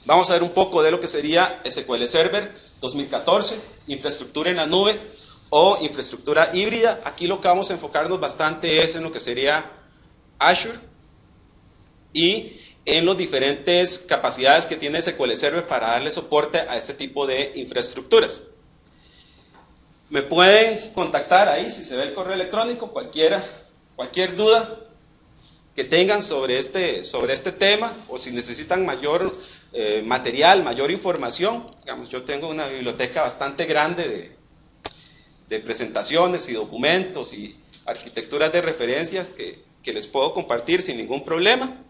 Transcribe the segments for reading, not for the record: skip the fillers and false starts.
Vamos a ver un poco de lo que sería SQL Server 2014, infraestructura en la nube o infraestructura híbrida. Aquí lo que vamos a enfocarnos bastante es en lo que sería Azure y en las diferentes capacidades que tiene SQL Server para darle soporte a este tipo de infraestructuras. Me pueden contactar ahí, si se ve el correo electrónico, cualquier duda que tengan sobre este tema, o si necesitan mayor material, mayor información. Digamos, yo tengo una biblioteca bastante grande de presentaciones y documentos y arquitecturas de referencias que les puedo compartir sin ningún problema.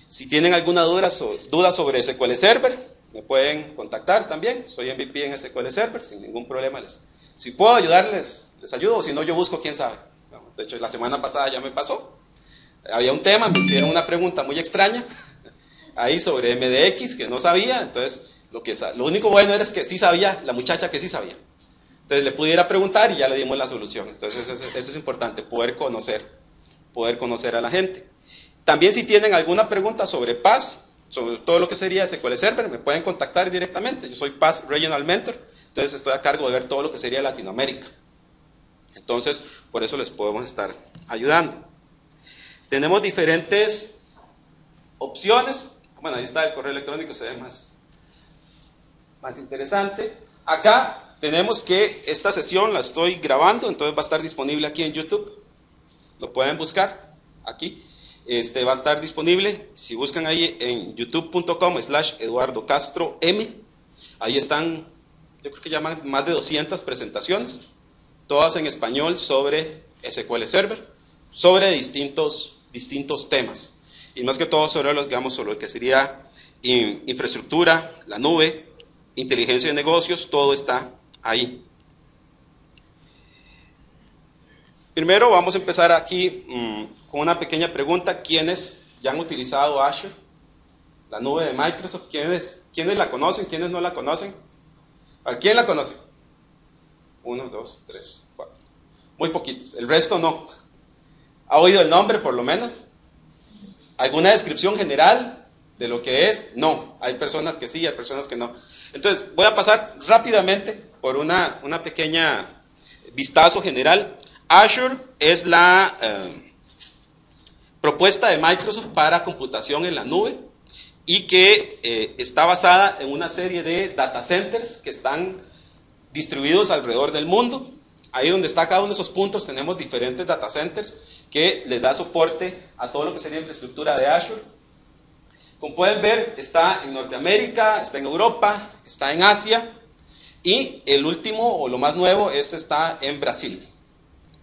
Si tienen alguna duda sobre SQL Server, me pueden contactar también. Soy MVP en SQL Server, sin ningún problema. Si puedo ayudarles, les ayudo, o si no, yo busco quién sabe. De hecho, la semana pasada ya me pasó. Había un tema, me hicieron una pregunta muy extraña ahí sobre MDX que no sabía. Entonces, lo único bueno era que sí sabía, la muchacha que sí sabía. Entonces, le pudiera preguntar y ya le dimos la solución. Entonces, eso es importante, poder conocer a la gente. También, si tienen alguna pregunta sobre PaaS, sobre todo lo que sería SQL Server, me pueden contactar directamente. Yo soy PaaS Regional Mentor, entonces estoy a cargo de ver todo lo que sería Latinoamérica. Entonces, por eso les podemos estar ayudando. Tenemos diferentes opciones. Bueno, ahí está el correo electrónico, se ve más interesante. Acá tenemos que esta sesión la estoy grabando, entonces va a estar disponible aquí en YouTube. Lo pueden buscar aquí. Va a estar disponible, si buscan ahí en youtube.com/Eduardo Castro M, ahí están, yo creo que ya más de 200 presentaciones, todas en español sobre SQL Server, sobre distintos temas, y más que todo sobre sobre lo que sería infraestructura, la nube, inteligencia de negocios, todo está ahí. Primero vamos a empezar aquí con una pequeña pregunta. ¿Quiénes ya han utilizado Azure, la nube de Microsoft? ¿Quiénes la conocen? ¿Quiénes no la conocen? ¿A quién la conoce? 1, 2, 3, 4. Muy poquitos. El resto no. ¿Ha oído el nombre por lo menos? ¿Alguna descripción general de lo que es? No. Hay personas que sí, hay personas que no. Entonces, voy a pasar rápidamente por una pequeña vistazo general. Azure es la propuesta de Microsoft para computación en la nube y que está basada en una serie de data centers que están distribuidos alrededor del mundo. Ahí donde está cada uno de esos puntos tenemos diferentes data centers que les da soporte a todo lo que sería infraestructura de Azure. Como pueden ver, está en Norteamérica, está en Europa, está en Asia, y el último o lo más nuevo, está en Brasil.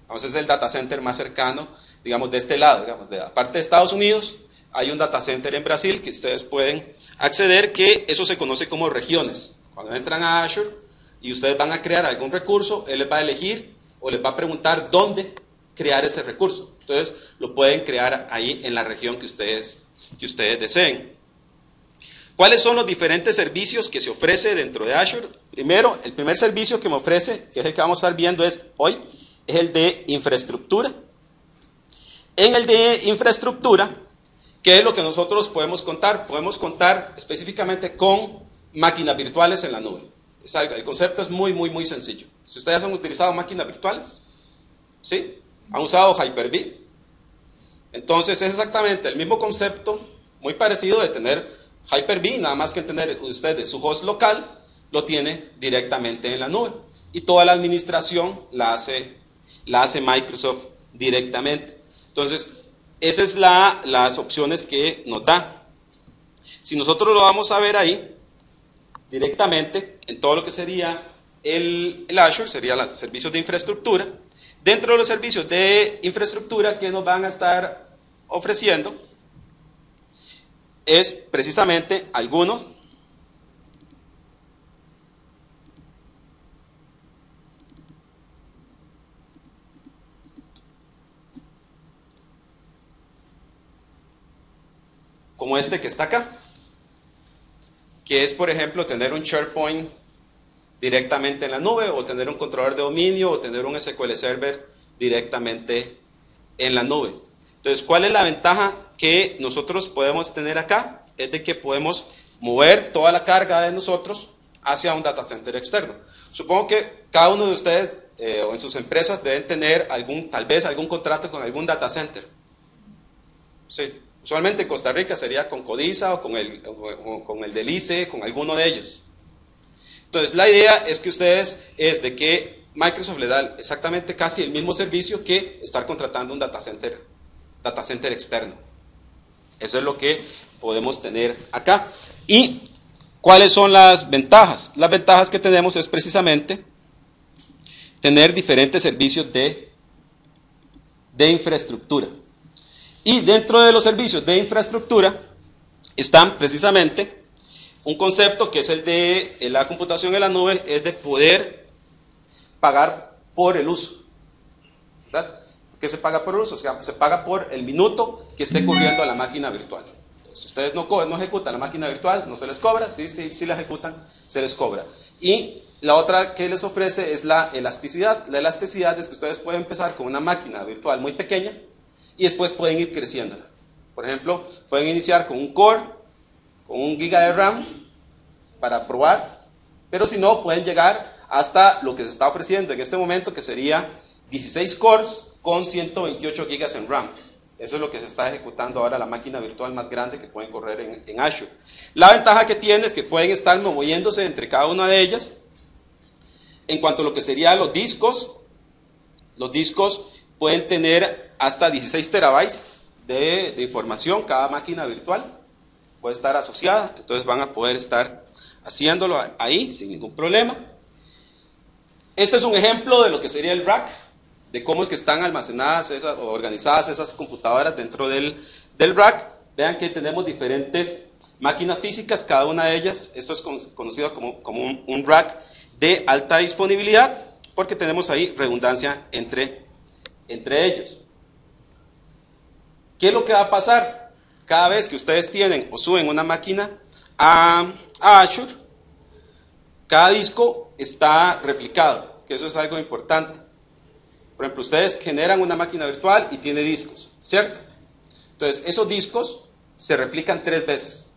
Entonces es el data center más cercano, digamos, de este lado, digamos, aparte de Estados Unidos, hay un data center en Brasil que ustedes pueden acceder, que eso se conoce como regiones. Cuando entran a Azure y ustedes van a crear algún recurso, él les va a elegir o les va a preguntar dónde crear ese recurso. Entonces lo pueden crear ahí en la región que ustedes deseen. ¿Cuáles son los diferentes servicios que se ofrece dentro de Azure? Primero, el primer servicio que me ofrece, que es el que vamos a estar viendo hoy, es el de infraestructura. En el de infraestructura, ¿qué es lo que nosotros podemos contar? Podemos contar específicamente con máquinas virtuales en la nube. El concepto es muy sencillo. Si ustedes han utilizado máquinas virtuales, ¿sí? ¿Han usado Hyper-V? Entonces es exactamente el mismo concepto, muy parecido de tener Hyper-V, nada más que tener ustedes su host local, lo tiene directamente en la nube. Y toda la administración la hace Microsoft directamente. Entonces, esas son las opciones que nos da. Si nosotros lo vamos a ver ahí, directamente, en todo lo que sería el Azure, serían los servicios de infraestructura. Dentro de los servicios de infraestructura que nos van a estar ofreciendo, es precisamente algunos como este que está acá, que es, por ejemplo, tener un SharePoint directamente en la nube, o tener un controlador de dominio, o tener un SQL Server directamente en la nube. Entonces, ¿cuál es la ventaja que nosotros podemos tener acá? Es de que podemos mover toda la carga de nosotros hacia un data center externo. Supongo que cada uno de ustedes o en sus empresas deben tener tal vez algún contrato con algún data center. Sí. Usualmente en Costa Rica sería con Codiza o con el del ICE, con alguno de ellos. Entonces, la idea es de que Microsoft le da exactamente casi el mismo servicio que estar contratando un data center externo. Eso es lo que podemos tener acá. ¿Y cuáles son las ventajas? Las ventajas que tenemos es precisamente tener diferentes servicios de infraestructura. Y dentro de los servicios de infraestructura están precisamente un concepto que es el de la computación en la nube, es de poder pagar por el uso. ¿Verdad? ¿Qué se paga por el uso? O sea, se paga por el minuto que esté corriendo a la máquina virtual. Si ustedes no ejecutan la máquina virtual, no se les cobra. Si la ejecutan, se les cobra. Y la otra que les ofrece es la elasticidad. La elasticidad es que ustedes pueden empezar con una máquina virtual muy pequeña y después pueden ir creciéndola. Por ejemplo, pueden iniciar con un core, con 1 giga de RAM para probar, pero si no, pueden llegar hasta lo que se está ofreciendo en este momento, que sería 16 cores con 128 gigas en RAM. Eso es lo que se está ejecutando ahora, la máquina virtual más grande que pueden correr en Azure. La ventaja que tiene es que pueden estar moviéndose entre cada una de ellas. En cuanto a lo que serían los discos pueden tener hasta 16 terabytes de información. Cada máquina virtual puede estar asociada, entonces van a poder estar haciéndolo ahí sin ningún problema. Este es un ejemplo de lo que sería el rack, de cómo es que están almacenadas o organizadas esas computadoras dentro del rack. Vean que tenemos diferentes máquinas físicas, cada una de ellas. Esto es conocido como un rack de alta disponibilidad, porque tenemos ahí redundancia entre ellos. ¿Qué es lo que va a pasar? Cada vez que ustedes tienen o suben una máquina a Azure, cada disco está replicado, que eso es algo importante. Por ejemplo, ustedes generan una máquina virtual y tiene discos, ¿cierto? Entonces, esos discos se replican 3 veces.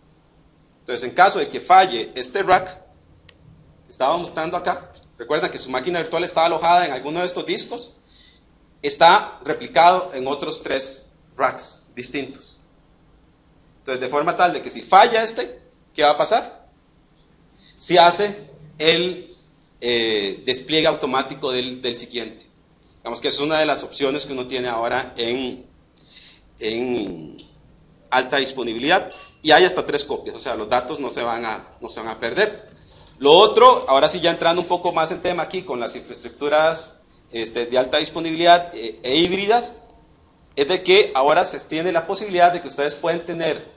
Entonces, en caso de que falle este rack que estaba mostrando acá, recuerdan que su máquina virtual estaba alojada en alguno de estos discos, está replicado en otros 3 racks distintos. Entonces, de forma tal de que si falla ¿qué va a pasar? Si hace el despliegue automático del siguiente. Digamos que es una de las opciones que uno tiene ahora en alta disponibilidad, y hay hasta 3 copias, o sea, los datos no se van a perder. Lo otro, ahora sí ya entrando un poco más en tema aquí con las infraestructuras de alta disponibilidad e híbridas, es de que ahora se tiene la posibilidad de que ustedes pueden tener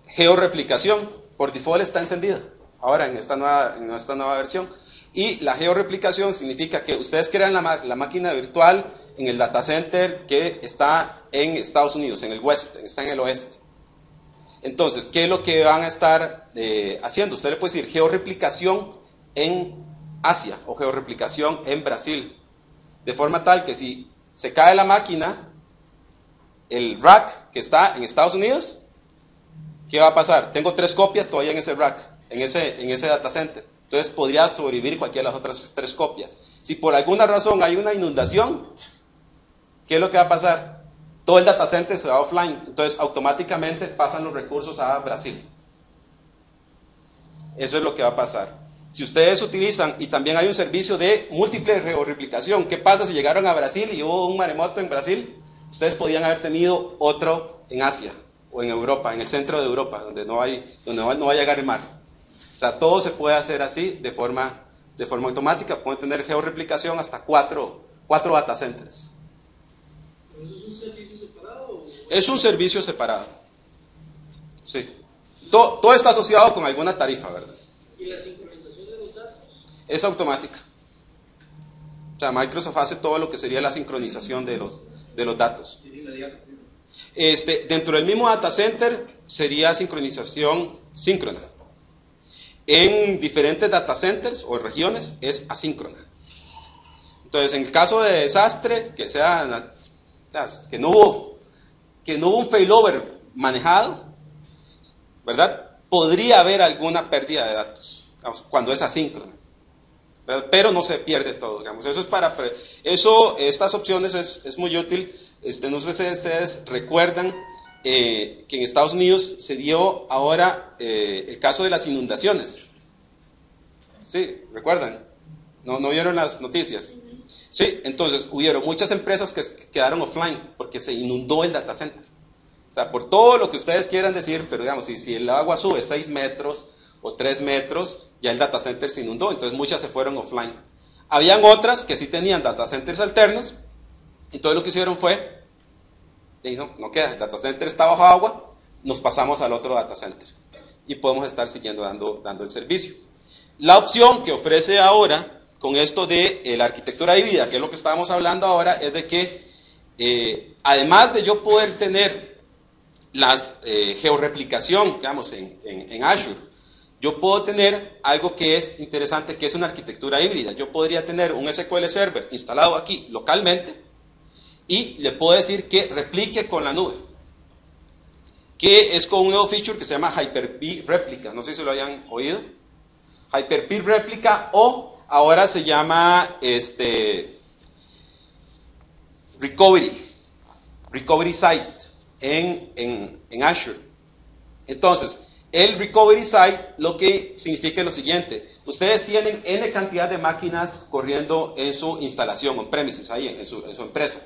georreplicación. Por default está encendida ahora en esta nueva versión, y la georreplicación significa que ustedes crean la máquina virtual en el data center que está en Estados Unidos, en el West, está en el oeste. Entonces, ¿qué es lo que van a estar haciendo? Usted le puede decir georreplicación en Asia o georreplicación en Brasil, de forma tal que si se cae la máquina, el rack que está en Estados Unidos, ¿qué va a pasar? Tengo 3 copias todavía en ese rack, en ese data center. Entonces podría sobrevivir cualquiera de las otras 3 copias. Si por alguna razón hay una inundación, ¿qué es lo que va a pasar? Todo el data center se va offline, entonces automáticamente pasan los recursos a Brasil. Eso es lo que va a pasar. Si ustedes utilizan, y también hay un servicio de múltiple replicación, ¿qué pasa si llegaron a Brasil y hubo un maremoto en Brasil? Ustedes podían haber tenido otro en Asia o en Europa, en el centro de Europa, donde no va a llegar el mar. O sea, todo se puede hacer así de forma automática. Pueden tener georreplicación hasta 4 data centers. ¿Pero eso es un servicio separado? Es un servicio separado. Sí. Todo está asociado con alguna tarifa, ¿verdad? ¿Y la sincronización de los datos? Es automática. O sea, Microsoft hace todo lo que sería la sincronización de los datos. Dentro del mismo data center sería sincronización síncrona. En diferentes data centers o regiones es asíncrona. Entonces, en el caso de desastre, que no hubo un failover manejado, ¿verdad? podría haber alguna pérdida de datos, digamos, cuando es asíncrona, ¿verdad? Pero no se pierde todo, digamos. Eso es estas opciones es muy útil. No sé si ustedes recuerdan que en Estados Unidos se dio ahora el caso de las inundaciones. Sí, ¿recuerdan? ¿No vieron las noticias? Sí, entonces hubieron muchas empresas que quedaron offline porque se inundó el data center. O sea, por todo lo que ustedes quieran decir, pero digamos, si el agua sube 6 metros o 3 metros, ya el data center se inundó, entonces muchas se fueron offline. Habían otras que sí tenían data centers alternos, entonces lo que hicieron fue, no queda, el data center está bajo agua, nos pasamos al otro data center y podemos estar siguiendo dando el servicio. La opción que ofrece ahora, con esto de la arquitectura híbrida, que es lo que estábamos hablando ahora, es de que además de yo poder tener la georreplicación, digamos, en Azure, yo puedo tener algo que es interesante, que es una arquitectura híbrida. Yo podría tener un SQL Server instalado aquí localmente y le puedo decir que replique con la nube, que es con un nuevo feature que se llama Hyper-V Replica. No sé si lo hayan oído. Hyper-V Replica, o ahora se llama Recovery Site en Azure. Entonces, el Recovery Site lo que significa es lo siguiente: ustedes tienen N cantidad de máquinas corriendo en su instalación on-premises, ahí en su empresa.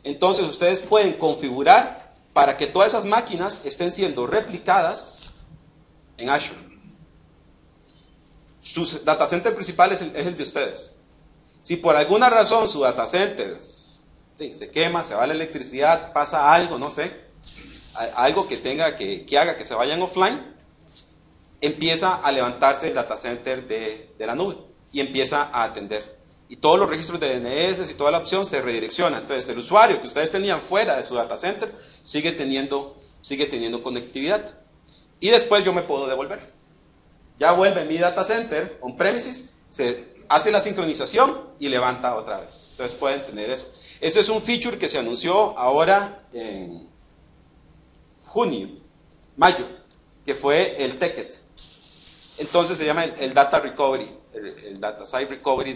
Entonces, ustedes pueden configurar para que todas esas máquinas estén siendo replicadas en Azure. Su data center principal es el de ustedes. Si por alguna razón su data center se quema, se va la electricidad, pasa algo, no sé, algo que haga que se vayan offline, empieza a levantarse el data center de la nube y empieza a atender. Y todos los registros de DNS y toda la opción se redirecciona. Entonces el usuario que ustedes tenían fuera de su data center sigue teniendo conectividad. Y después yo me puedo devolver. Ya vuelve mi data center on-premises, se hace la sincronización y levanta otra vez. Entonces pueden tener eso. Eso es un feature que se anunció ahora en mayo, que fue el TechEd. Entonces se llama el Data Recovery, el Data Site Recovery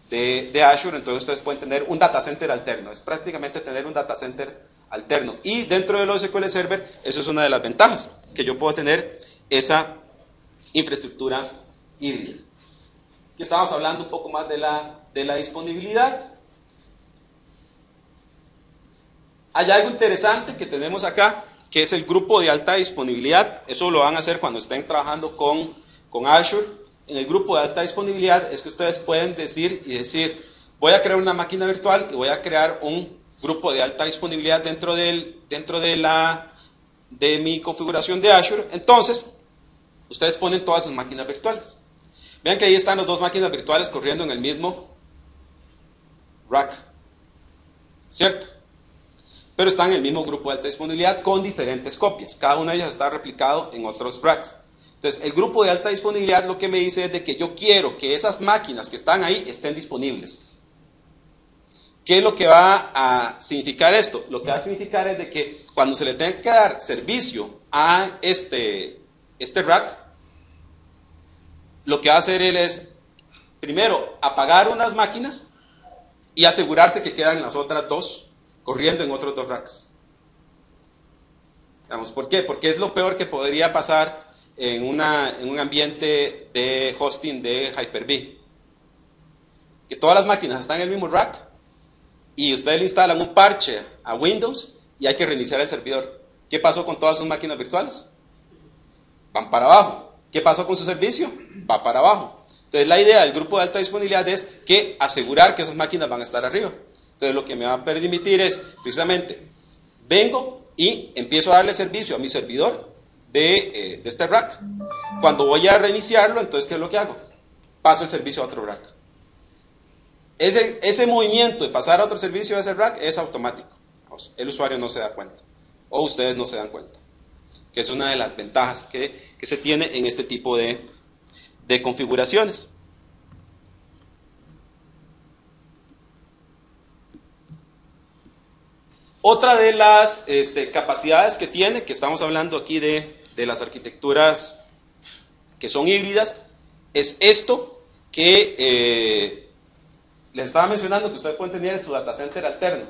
de Azure. Entonces ustedes pueden tener un data center alterno. Es prácticamente tener un data center alterno. Y dentro de los SQL Server, eso es una de las ventajas, que yo puedo tener esa infraestructura híbrida. Aquí estamos hablando un poco más de la disponibilidad. Hay algo interesante que tenemos acá, que es el grupo de alta disponibilidad. Eso lo van a hacer cuando estén trabajando con Azure. En el grupo de alta disponibilidad es que ustedes pueden decir, voy a crear una máquina virtual y voy a crear un grupo de alta disponibilidad dentro de mi configuración de Azure. Entonces, ustedes ponen todas sus máquinas virtuales. Vean que ahí están las dos máquinas virtuales corriendo en el mismo rack, ¿cierto? Pero están en el mismo grupo de alta disponibilidad con diferentes copias. Cada una de ellas está replicado en otros racks. Entonces, el grupo de alta disponibilidad lo que me dice es de que yo quiero que esas máquinas que están ahí estén disponibles. ¿Qué es lo que va a significar esto? Lo que va a significar es de que cuando se le tenga que dar servicio a este rack, lo que va a hacer él es, primero, apagar unas máquinas y asegurarse que quedan las otras dos corriendo en otros dos racks. ¿Por qué? Porque es lo peor que podría pasar en un ambiente de hosting de Hyper-V. Que todas las máquinas están en el mismo rack y ustedes le instalan un parche a Windows y hay que reiniciar el servidor. ¿Qué pasó con todas sus máquinas virtuales? Van para abajo. ¿Qué pasó con su servicio? Va para abajo. Entonces la idea del grupo de alta disponibilidad es que asegurar que esas máquinas van a estar arriba. Entonces lo que me va a permitir es, precisamente, vengo y empiezo a darle servicio a mi servidor de este rack. Cuando voy a reiniciarlo, entonces ¿qué es lo que hago? Paso el servicio a otro rack. Ese movimiento de pasar a otro servicio a ese rack es automático. El usuario no se da cuenta. O ustedes no se dan cuenta. Que es una de las ventajas que se tiene en este tipo de configuraciones. Otra de las capacidades que tiene, que estamos hablando aquí de de las arquitecturas que son híbridas es esto que les estaba mencionando, que ustedes pueden tener en su data center alterno.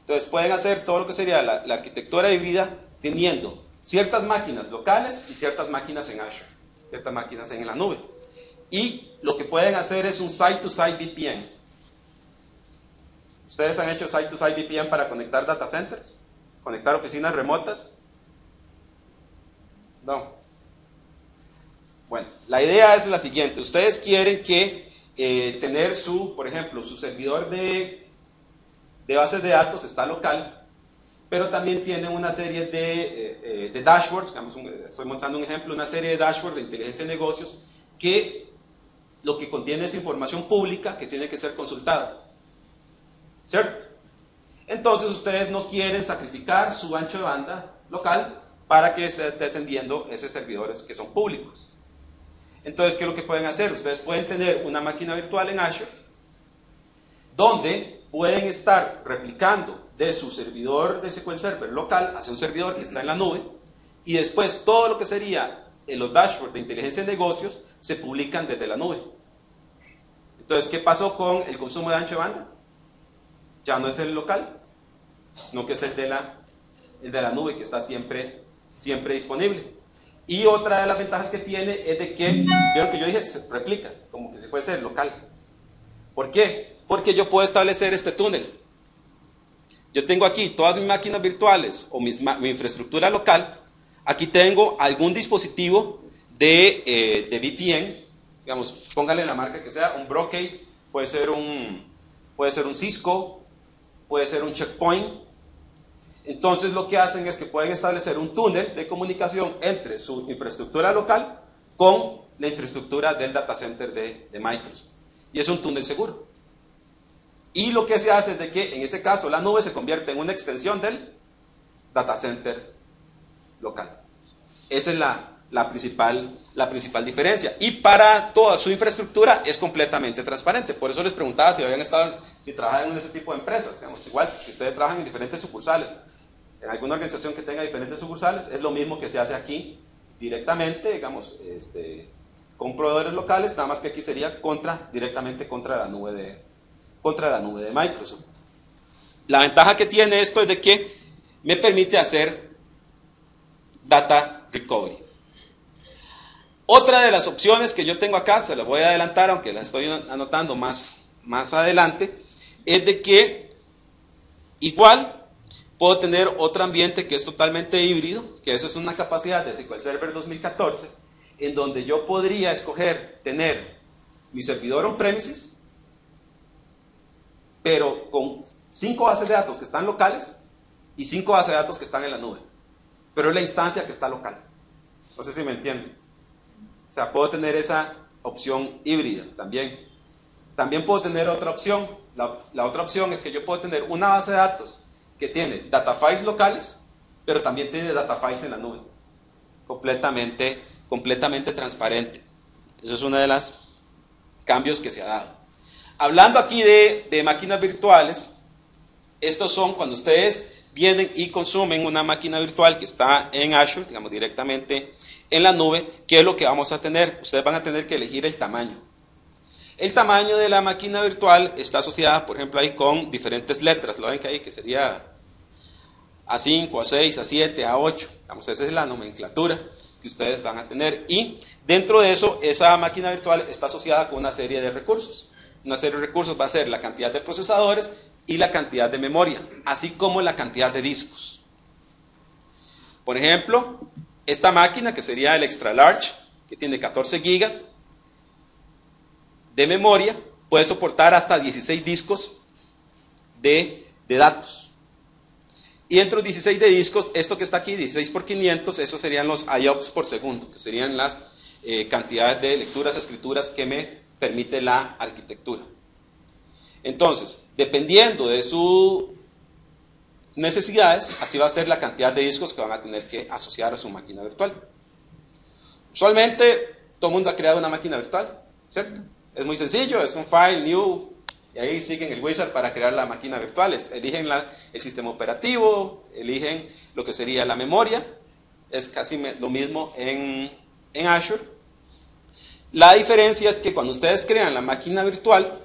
Entonces pueden hacer todo lo que sería la arquitectura híbrida teniendo ciertas máquinas locales y ciertas máquinas en Azure, ciertas máquinas en la nube. Y lo que pueden hacer es un site-to-site VPN. ¿Ustedes han hecho site-to-site VPN para conectar data centers? ¿Conectar oficinas remotas? No. Bueno, la idea es la siguiente. Ustedes quieren que tener por ejemplo, su servidor de bases de datos está local, pero también tiene una serie de dashboards, digamos, estoy mostrando un ejemplo, una serie de dashboards de inteligencia de negocios que lo que contiene es información pública que tiene que ser consultada. ¿Cierto? Entonces ustedes no quieren sacrificar su ancho de banda local para que se esté atendiendo esos servidores que son públicos. Entonces, ¿qué es lo que pueden hacer? Ustedes pueden tener una máquina virtual en Azure donde pueden estar replicando de su servidor de SQL Server local hacia un servidor que está en la nube, y después todo lo que sería en los dashboards de inteligencia de negocios se publican desde la nube. Entonces, ¿qué pasó con el consumo de ancho de banda? Ya no es el local, sino que es el de la nube, que está siempre disponible. Y otra de las ventajas que tiene es de que, vieron que yo dije, se replica, como que se puede ser local. ¿Por qué? Porque yo puedo establecer este túnel. Yo tengo aquí todas mis máquinas virtuales o mi infraestructura local. Aquí tengo algún dispositivo de VPN, digamos, póngale la marca que sea, un Brocade, puede ser un Cisco, puede ser un Checkpoint. Entonces lo que hacen es que pueden establecer un túnel de comunicación entre su infraestructura local con la infraestructura del data center de Microsoft. Y es un túnel seguro. Y lo que se hace es de que en ese caso la nube se convierte en una extensión del data center local. Esa es la principal diferencia. Y para toda su infraestructura es completamente transparente. Por eso les preguntaba si trabajan en ese tipo de empresas. Digamos, igual, si ustedes trabajan en diferentes sucursales, en alguna organización que tenga diferentes sucursales, es lo mismo que se hace aquí directamente, digamos, con proveedores locales, nada más que aquí sería directamente contra la nube de Microsoft. La ventaja que tiene esto es de que me permite hacer data recovery. Otra de las opciones que yo tengo acá, se las voy a adelantar, aunque las estoy anotando más adelante, es de que igual puedo tener otro ambiente que es totalmente híbrido, que eso es una capacidad de SQL Server 2014, en donde yo podría escoger tener mi servidor on-premises, pero con 5 bases de datos que están locales y 5 bases de datos que están en la nube. Pero es la instancia que está local. No sé si me entienden. O sea, puedo tener esa opción híbrida también. También puedo tener otra opción. La otra opción es que yo puedo tener una base de datos que tiene data files locales, pero también tiene data files en la nube. Completamente transparente. Eso es uno de los cambios que se ha dado. Hablando aquí de máquinas virtuales, estos son cuando ustedes vienen y consumen una máquina virtual que está en Azure, digamos directamente en la nube. ¿Qué es lo que vamos a tener? Ustedes van a tener que elegir el tamaño. El tamaño de la máquina virtual está asociada, por ejemplo, ahí con diferentes letras. Lo ven que ahí, que sería A5, A6, A7, A8. Digamos, esa es la nomenclatura que ustedes van a tener. Y dentro de eso, esa máquina virtual está asociada con una serie de recursos. Una serie de recursos va a ser la cantidad de procesadores y la cantidad de memoria, así como la cantidad de discos. Por ejemplo, esta máquina, que sería el Extra Large, que tiene 14 gigas de memoria, puede soportar hasta 16 discos de datos. Y dentro de 16 de discos, esto que está aquí, 16 por 500, esos serían los IOPS por segundo, que serían las cantidades de lecturas, escrituras que me permite la arquitectura. Entonces, dependiendo de sus necesidades, así va a ser la cantidad de discos que van a tener que asociar a su máquina virtual. Usualmente, todo el mundo ha creado una máquina virtual, ¿cierto? Es muy sencillo, es un file, new, y ahí siguen el wizard para crear la máquina virtual. Eligen el sistema operativo, eligen lo que sería la memoria, es casi lo mismo en Azure. La diferencia es que cuando ustedes crean la máquina virtual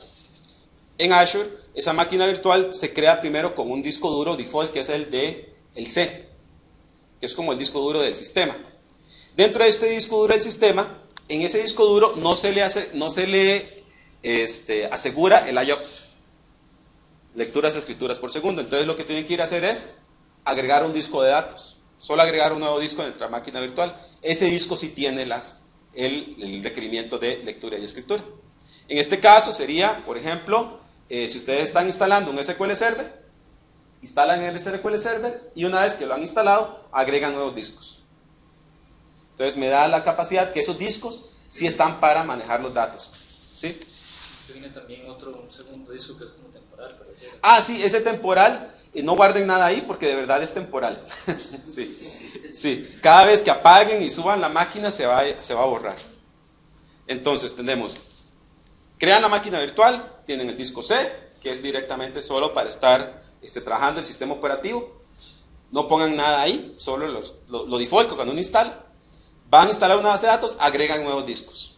en Azure, esa máquina virtual se crea primero con un disco duro default, que es el C, que es como el disco duro del sistema. Dentro de este disco duro del sistema, en ese disco duro no se le asegura el IOPS, lecturas y escrituras por segundo. Entonces lo que tienen que ir a hacer es agregar un disco de datos, solo agregar un nuevo disco en nuestra máquina virtual. Ese disco sí tiene el requerimiento de lectura y escritura. En este caso sería, por ejemplo, si ustedes están instalando un SQL Server, instalan el SQL Server y una vez que lo han instalado, agregan nuevos discos. Entonces me da la capacidad que esos discos sí están para manejar los datos. ¿Sí? Tiene también un segundo disco que es como temporal. Pareciera. Ah, sí, ese temporal, no guarden nada ahí porque de verdad es temporal. Sí, sí, cada vez que apaguen y suban la máquina se va a borrar. Entonces tenemos, crean la máquina virtual, tienen el disco C, que es directamente solo para estar trabajando el sistema operativo. No pongan nada ahí, solo lo default cuando uno instala. Van a instalar una base de datos, agregan nuevos discos.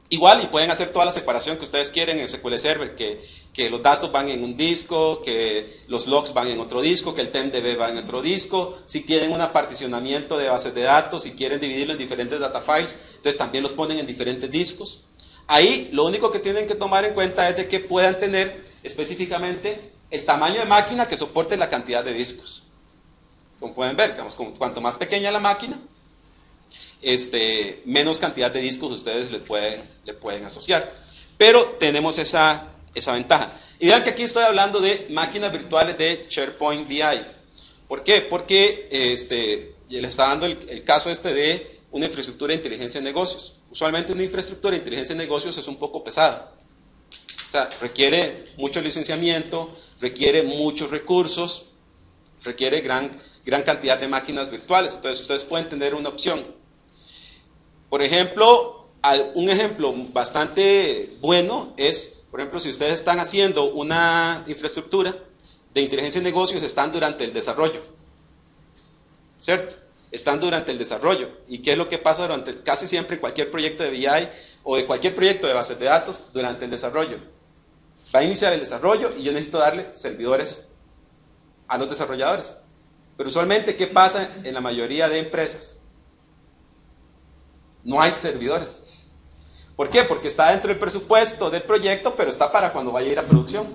Igual, y pueden hacer toda la separación que ustedes quieren en el SQL Server, que los datos van en un disco, que los logs van en otro disco, que el TempDB va en otro disco. Si tienen un particionamiento de bases de datos, si quieren dividirlo en diferentes data files, entonces también los ponen en diferentes discos. Ahí, lo único que tienen que tomar en cuenta es de que puedan tener específicamente el tamaño de máquina que soporte la cantidad de discos. Como pueden ver, digamos, cuanto más pequeña la máquina, menos cantidad de discos ustedes le pueden asociar. Pero tenemos esa ventaja. Y vean que aquí estoy hablando de máquinas virtuales de SharePoint BI. ¿Por qué? Porque le está dando el caso de una infraestructura de inteligencia de negocios. Usualmente una infraestructura de inteligencia de negocios es un poco pesada. O sea, requiere mucho licenciamiento, requiere muchos recursos, requiere gran cantidad de máquinas virtuales. Entonces ustedes pueden tener una opción. Por ejemplo, un ejemplo bastante bueno es, por ejemplo, si ustedes están haciendo una infraestructura de inteligencia de negocios, están durante el desarrollo, ¿cierto? Están durante el desarrollo. ¿Y qué es lo que pasa casi siempre cualquier proyecto de BI o de cualquier proyecto de bases de datos durante el desarrollo? Va a iniciar el desarrollo y yo necesito darle servidores a los desarrolladores. Pero usualmente, ¿qué pasa en la mayoría de empresas? No hay servidores. ¿Por qué? Porque está dentro del presupuesto del proyecto, pero está para cuando vaya a ir a producción.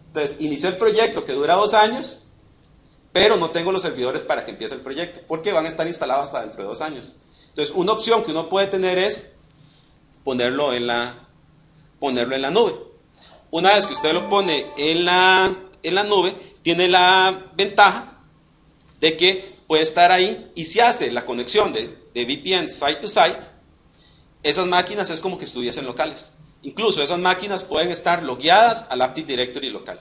Entonces, inició el proyecto que dura 2 años, pero no tengo los servidores para que empiece el proyecto, porque van a estar instalados hasta dentro de 2 años. Entonces, una opción que uno puede tener es ponerlo en la nube. Una vez que usted lo pone en la nube, tiene la ventaja de que puede estar ahí y si hace la conexión de VPN site to site, esas máquinas es como que estuviesen locales. Incluso esas máquinas pueden estar logueadas al Active Directory local.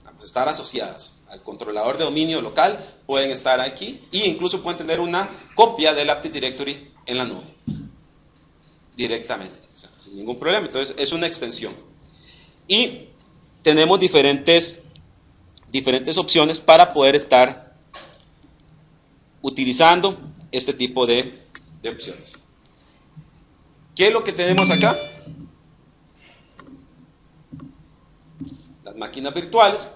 Vamos a estar asociadas al controlador de dominio local, pueden estar aquí e incluso pueden tener una copia del Active Directory en la nube. Directamente, o sea, sin ningún problema. Entonces es una extensión. Y tenemos diferentes opciones para poder estar utilizando este tipo de opciones. ¿Qué es lo que tenemos acá? Las máquinas virtuales,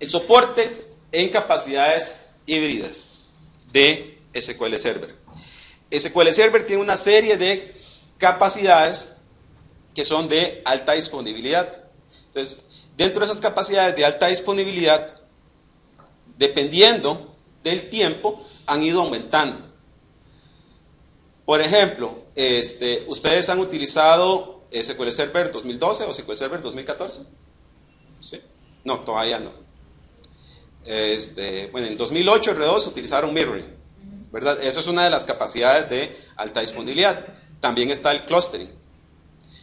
el soporte en capacidades híbridas de SQL Server. SQL Server tiene una serie de capacidades que son de alta disponibilidad. Entonces, dentro de esas capacidades de alta disponibilidad, dependiendo del tiempo, han ido aumentando. Por ejemplo, ¿ustedes han utilizado SQL Server 2012 o SQL Server 2014? ¿Sí? No, todavía no. Bueno, en 2008 R2 utilizaron mirroring, ¿verdad? Esa es una de las capacidades de alta disponibilidad. También está el clustering.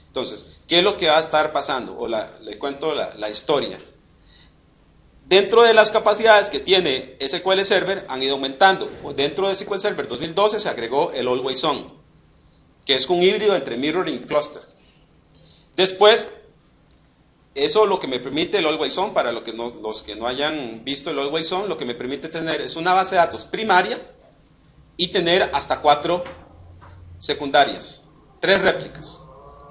Entonces, ¿qué es lo que va a estar pasando? Le cuento la historia. Dentro de las capacidades que tiene SQL Server han ido aumentando. Dentro de SQL Server 2012 se agregó el Always On, que es un híbrido entre mirroring y cluster. Después, eso lo que me permite el Always On, para los que no hayan visto el Always On, lo que me permite tener es una base de datos primaria y tener hasta 4 secundarias, 3 réplicas.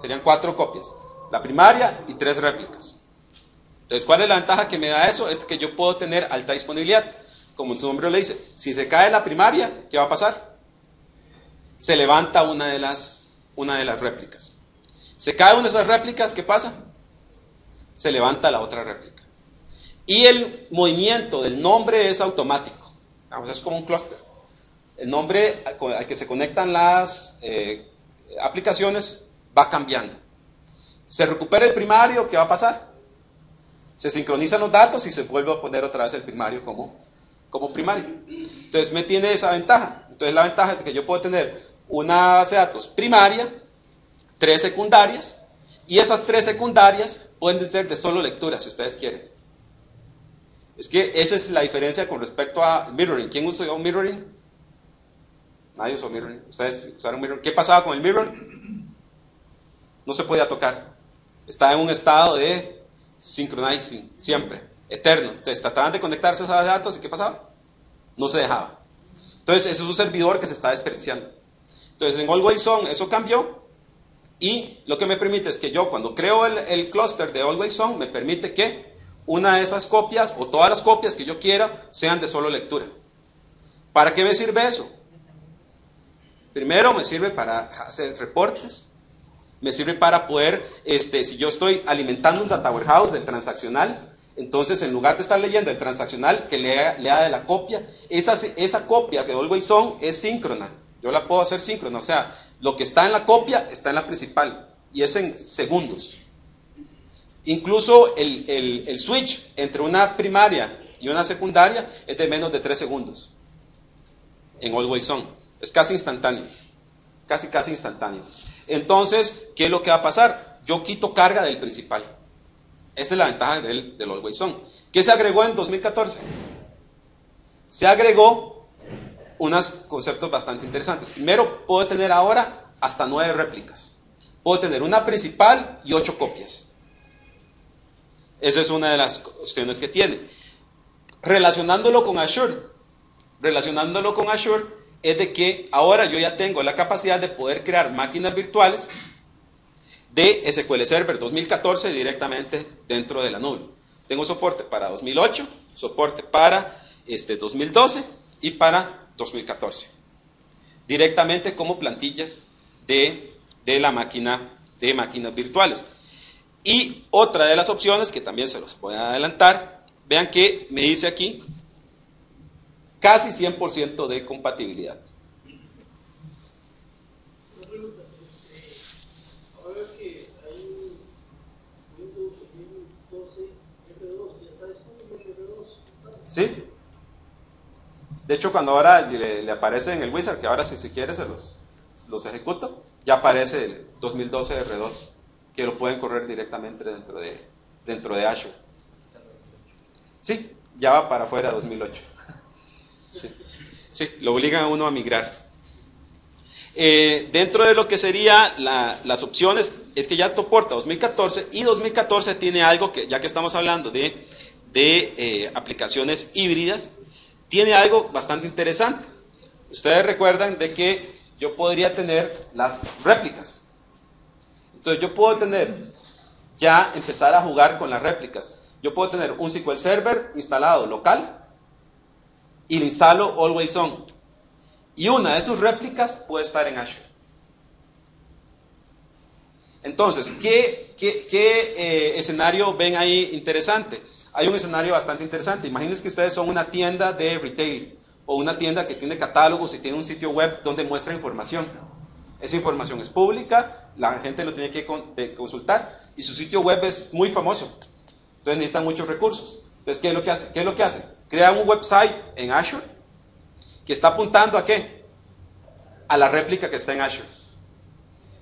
Serían 4 copias. La primaria y 3 réplicas. Entonces, ¿cuál es la ventaja que me da eso? Es que yo puedo tener alta disponibilidad. Como su nombre lo dice, si se cae la primaria, ¿qué va a pasar? Se levanta una de las réplicas. Se cae una de esas réplicas, ¿qué pasa? Se levanta la otra réplica. Y el movimiento del nombre es automático. Vamos, es como un clúster. El nombre al que se conectan las aplicaciones va cambiando. Se recupera el primario, ¿qué va a pasar? Se sincronizan los datos y se vuelve a poner otra vez el primario como primario. Entonces me tiene esa ventaja. Entonces la ventaja es que yo puedo tener una base de datos primaria, 3 secundarias, y esas 3 secundarias pueden ser de solo lectura, si ustedes quieren. Es que esa es la diferencia con respecto a mirroring. ¿Quién usó mirroring? Nadie usó mirroring. ¿Ustedes usaron mirroring? ¿Qué pasaba con el mirroring? No se podía tocar. Estaba en un estado de synchronizing, siempre, eterno. Entonces trataban de conectarse a esa base de datos y ¿qué pasaba? No se dejaba. Entonces eso es un servidor que se está desperdiciando. Entonces en Always On eso cambió y lo que me permite es que yo cuando creo el clúster de Always On me permite que una de esas copias o todas las copias que yo quiera sean de solo lectura. ¿Para qué me sirve eso? Primero me sirve para hacer reportes. Me sirve para poder, si yo estoy alimentando un data warehouse del transaccional, entonces en lugar de estar leyendo el transaccional que lea de la copia, esa copia de Always On es síncrona. Yo la puedo hacer síncrona, o sea, lo que está en la copia está en la principal y es en segundos. Incluso el switch entre una primaria y una secundaria es de menos de 3 segundos en Always On. Es casi instantáneo. Casi instantáneo. Entonces, ¿qué es lo que va a pasar? Yo quito carga del principal. Esa es la ventaja del Always On. ¿Qué se agregó en 2014? Se agregó unos conceptos bastante interesantes. Primero, puedo tener ahora hasta 9 réplicas. Puedo tener una principal y 8 copias. Esa es una de las opciones que tiene. Relacionándolo con Azure es de que ahora yo ya tengo la capacidad de poder crear máquinas virtuales de SQL Server 2014 directamente dentro de la nube. Tengo soporte para 2008, soporte para 2012 y para 2014. Directamente como plantillas de la máquina, de máquinas virtuales. Y otra de las opciones, que también se los voy a adelantar, vean que me dice aquí, casi 100% de compatibilidad. Una pregunta, ahora que hay un Windows 2012 R2, ¿ya está disponible el R2? Sí. De hecho, cuando ahora le aparece en el wizard, que ahora si quiere se los ejecuto, ya aparece el 2012 R2, que lo pueden correr directamente dentro de Azure. Sí, ya va para afuera 2008. Sí, lo obligan a uno a migrar. Dentro de lo que sería las opciones, es que ya soporta 2014 y 2014 tiene algo que, ya que estamos hablando de aplicaciones híbridas, tiene algo bastante interesante. Ustedes recuerdan de que yo podría tener las réplicas. Entonces yo puedo empezar a jugar con las réplicas. Yo puedo tener un SQL Server instalado local y lo instalo Always On. Y una de sus réplicas puede estar en Azure. Entonces, ¿qué escenario ven ahí interesante? Hay un escenario bastante interesante. Imagínense que ustedes son una tienda de retail o una tienda que tiene catálogos y tiene un sitio web donde muestra información. Esa información es pública, la gente lo tiene que consultar y su sitio web es muy famoso. Entonces necesitan muchos recursos. Entonces, ¿qué es lo que hacen? Crean un website en Azure que está apuntando ¿a qué? A la réplica que está en Azure.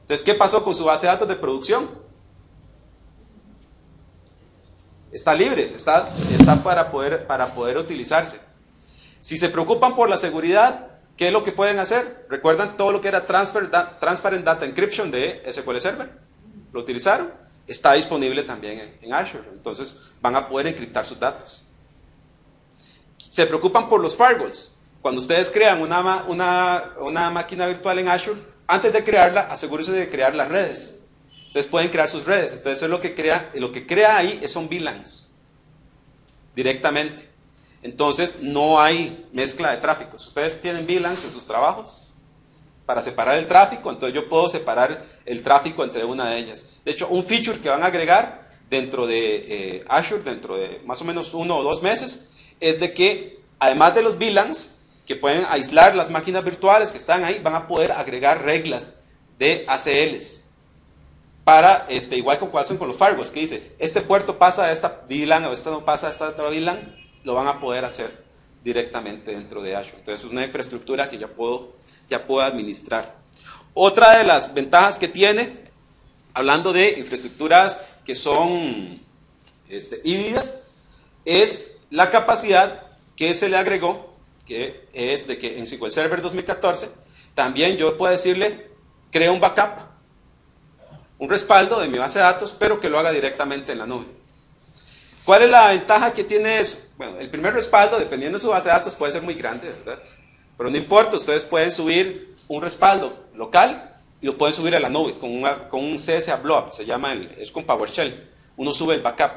Entonces, ¿qué pasó con su base de datos de producción? Está libre, está para poder utilizarse. Si se preocupan por la seguridad, ¿qué es lo que pueden hacer? ¿Recuerdan todo lo que era Transparent Data Encryption de SQL Server? ¿Lo utilizaron? Está disponible también en Azure. Entonces van a poder encriptar sus datos. Se preocupan por los firewalls. cuando ustedes crean una máquina virtual en Azure, antes de crearla, asegúrense de crear las redes. Ustedes pueden crear sus redes. Entonces, eso es lo que crea ahí son VLANs directamente. Entonces, no hay mezcla de tráficos. Ustedes tienen VLANs en sus trabajos para separar el tráfico, entonces yo puedo separar el tráfico entre una de ellas. De hecho, un feature que van a agregar dentro de Azure, dentro de más o menos 1 o 2 meses, es de que, además de los VLANs, que pueden aislar las máquinas virtuales que están ahí, van a poder agregar reglas de ACLs. Para, igual como hacen con los firewalls, que dice, este puerto pasa a esta VLAN o esta no pasa a esta otra VLAN, lo van a poder hacer directamente dentro de Azure. Entonces es una infraestructura que ya puedo administrar. Otra de las ventajas que tiene, hablando de infraestructuras que son híbridas, es la capacidad que se le agregó, que es de que en SQL Server 2014, también yo puedo decirle, crea un backup, un respaldo de mi base de datos, pero que lo haga directamente en la nube. ¿Cuál es la ventaja que tiene eso? Bueno, el primer respaldo, dependiendo de su base de datos, puede ser muy grande, ¿verdad? Pero no importa, ustedes pueden subir un respaldo local y lo pueden subir a la nube con un CSA Blob, es con PowerShell. Uno sube el backup.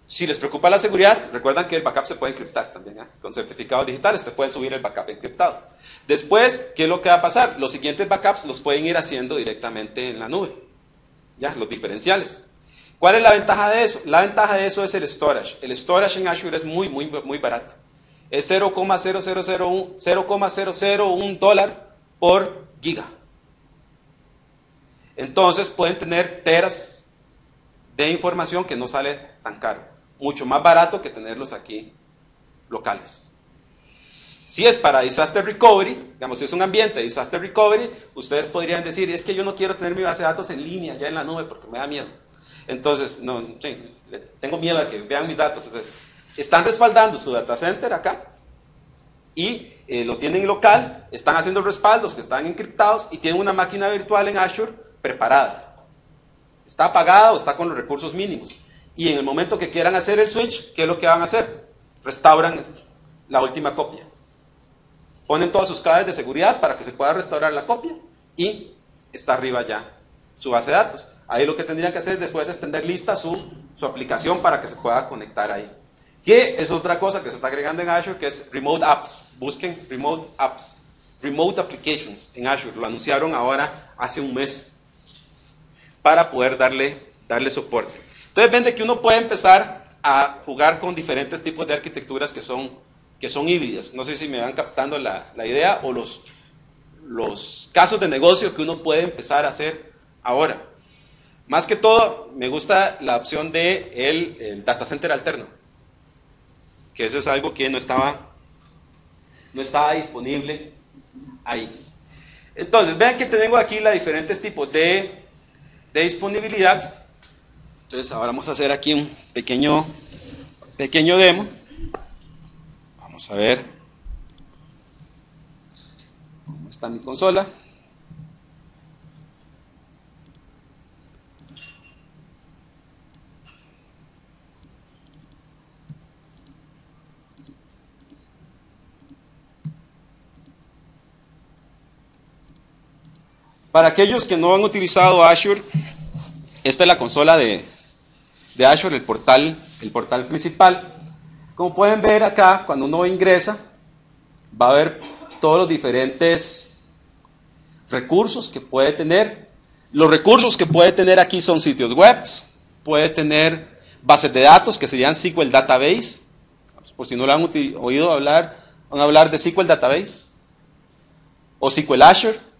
Si les preocupa la seguridad, recuerdan que el backup se puede encriptar también, ¿eh? Con certificados digitales se puede subir el backup encriptado. Después, ¿qué es lo que va a pasar? Los siguientes backups los pueden ir haciendo directamente en la nube, ya, los diferenciales. ¿Cuál es la ventaja de eso? La ventaja de eso es el storage. El storage en Azure es muy barato. Es $0,001 por giga. Entonces pueden tener teras de información que no sale tan caro. Mucho más barato que tenerlos aquí locales. Si es para disaster recovery, digamos, si es un ambiente de disaster recovery, ustedes podrían decir, es que yo no quiero tener mi base de datos en línea, ya en la nube, porque me da miedo. Entonces, tengo miedo a que vean mis datos. Entonces, están respaldando su data center acá y lo tienen local, están haciendo respaldos que están encriptados y tienen una máquina virtual en Azure preparada. Está apagada o está con los recursos mínimos. Y en el momento que quieran hacer el switch, ¿qué es lo que van a hacer? Restauran la última copia. Ponen todas sus claves de seguridad para que se pueda restaurar la copia y está arriba ya su base de datos. Ahí lo que tendrían que hacer después es extender lista su aplicación para que se pueda conectar ahí. Que es otra cosa que se está agregando en Azure, que es Remote Apps. Busquen Remote Apps, Remote Applications en Azure. Lo anunciaron ahora hace un mes para poder darle soporte. Entonces ven de que uno puede empezar a jugar con diferentes tipos de arquitecturas que son híbridas. No sé si me van captando la idea o los casos de negocio que uno puede empezar a hacer ahora. Más que todo, me gusta la opción de el data center alterno, que eso es algo que no estaba disponible ahí. Entonces, vean que tengo aquí los diferentes tipos de disponibilidad. Entonces, ahora vamos a hacer aquí un pequeño demo. Vamos a ver cómo está mi consola. Para aquellos que no han utilizado Azure, esta es la consola de Azure, el portal principal. Como pueden ver acá, cuando uno ingresa, va a ver todos los diferentes recursos que puede tener. Los recursos que puede tener aquí son sitios web, puede tener bases de datos que serían SQL Database. Por si no lo han oído hablar, van a hablar de SQL Database o SQL Azure.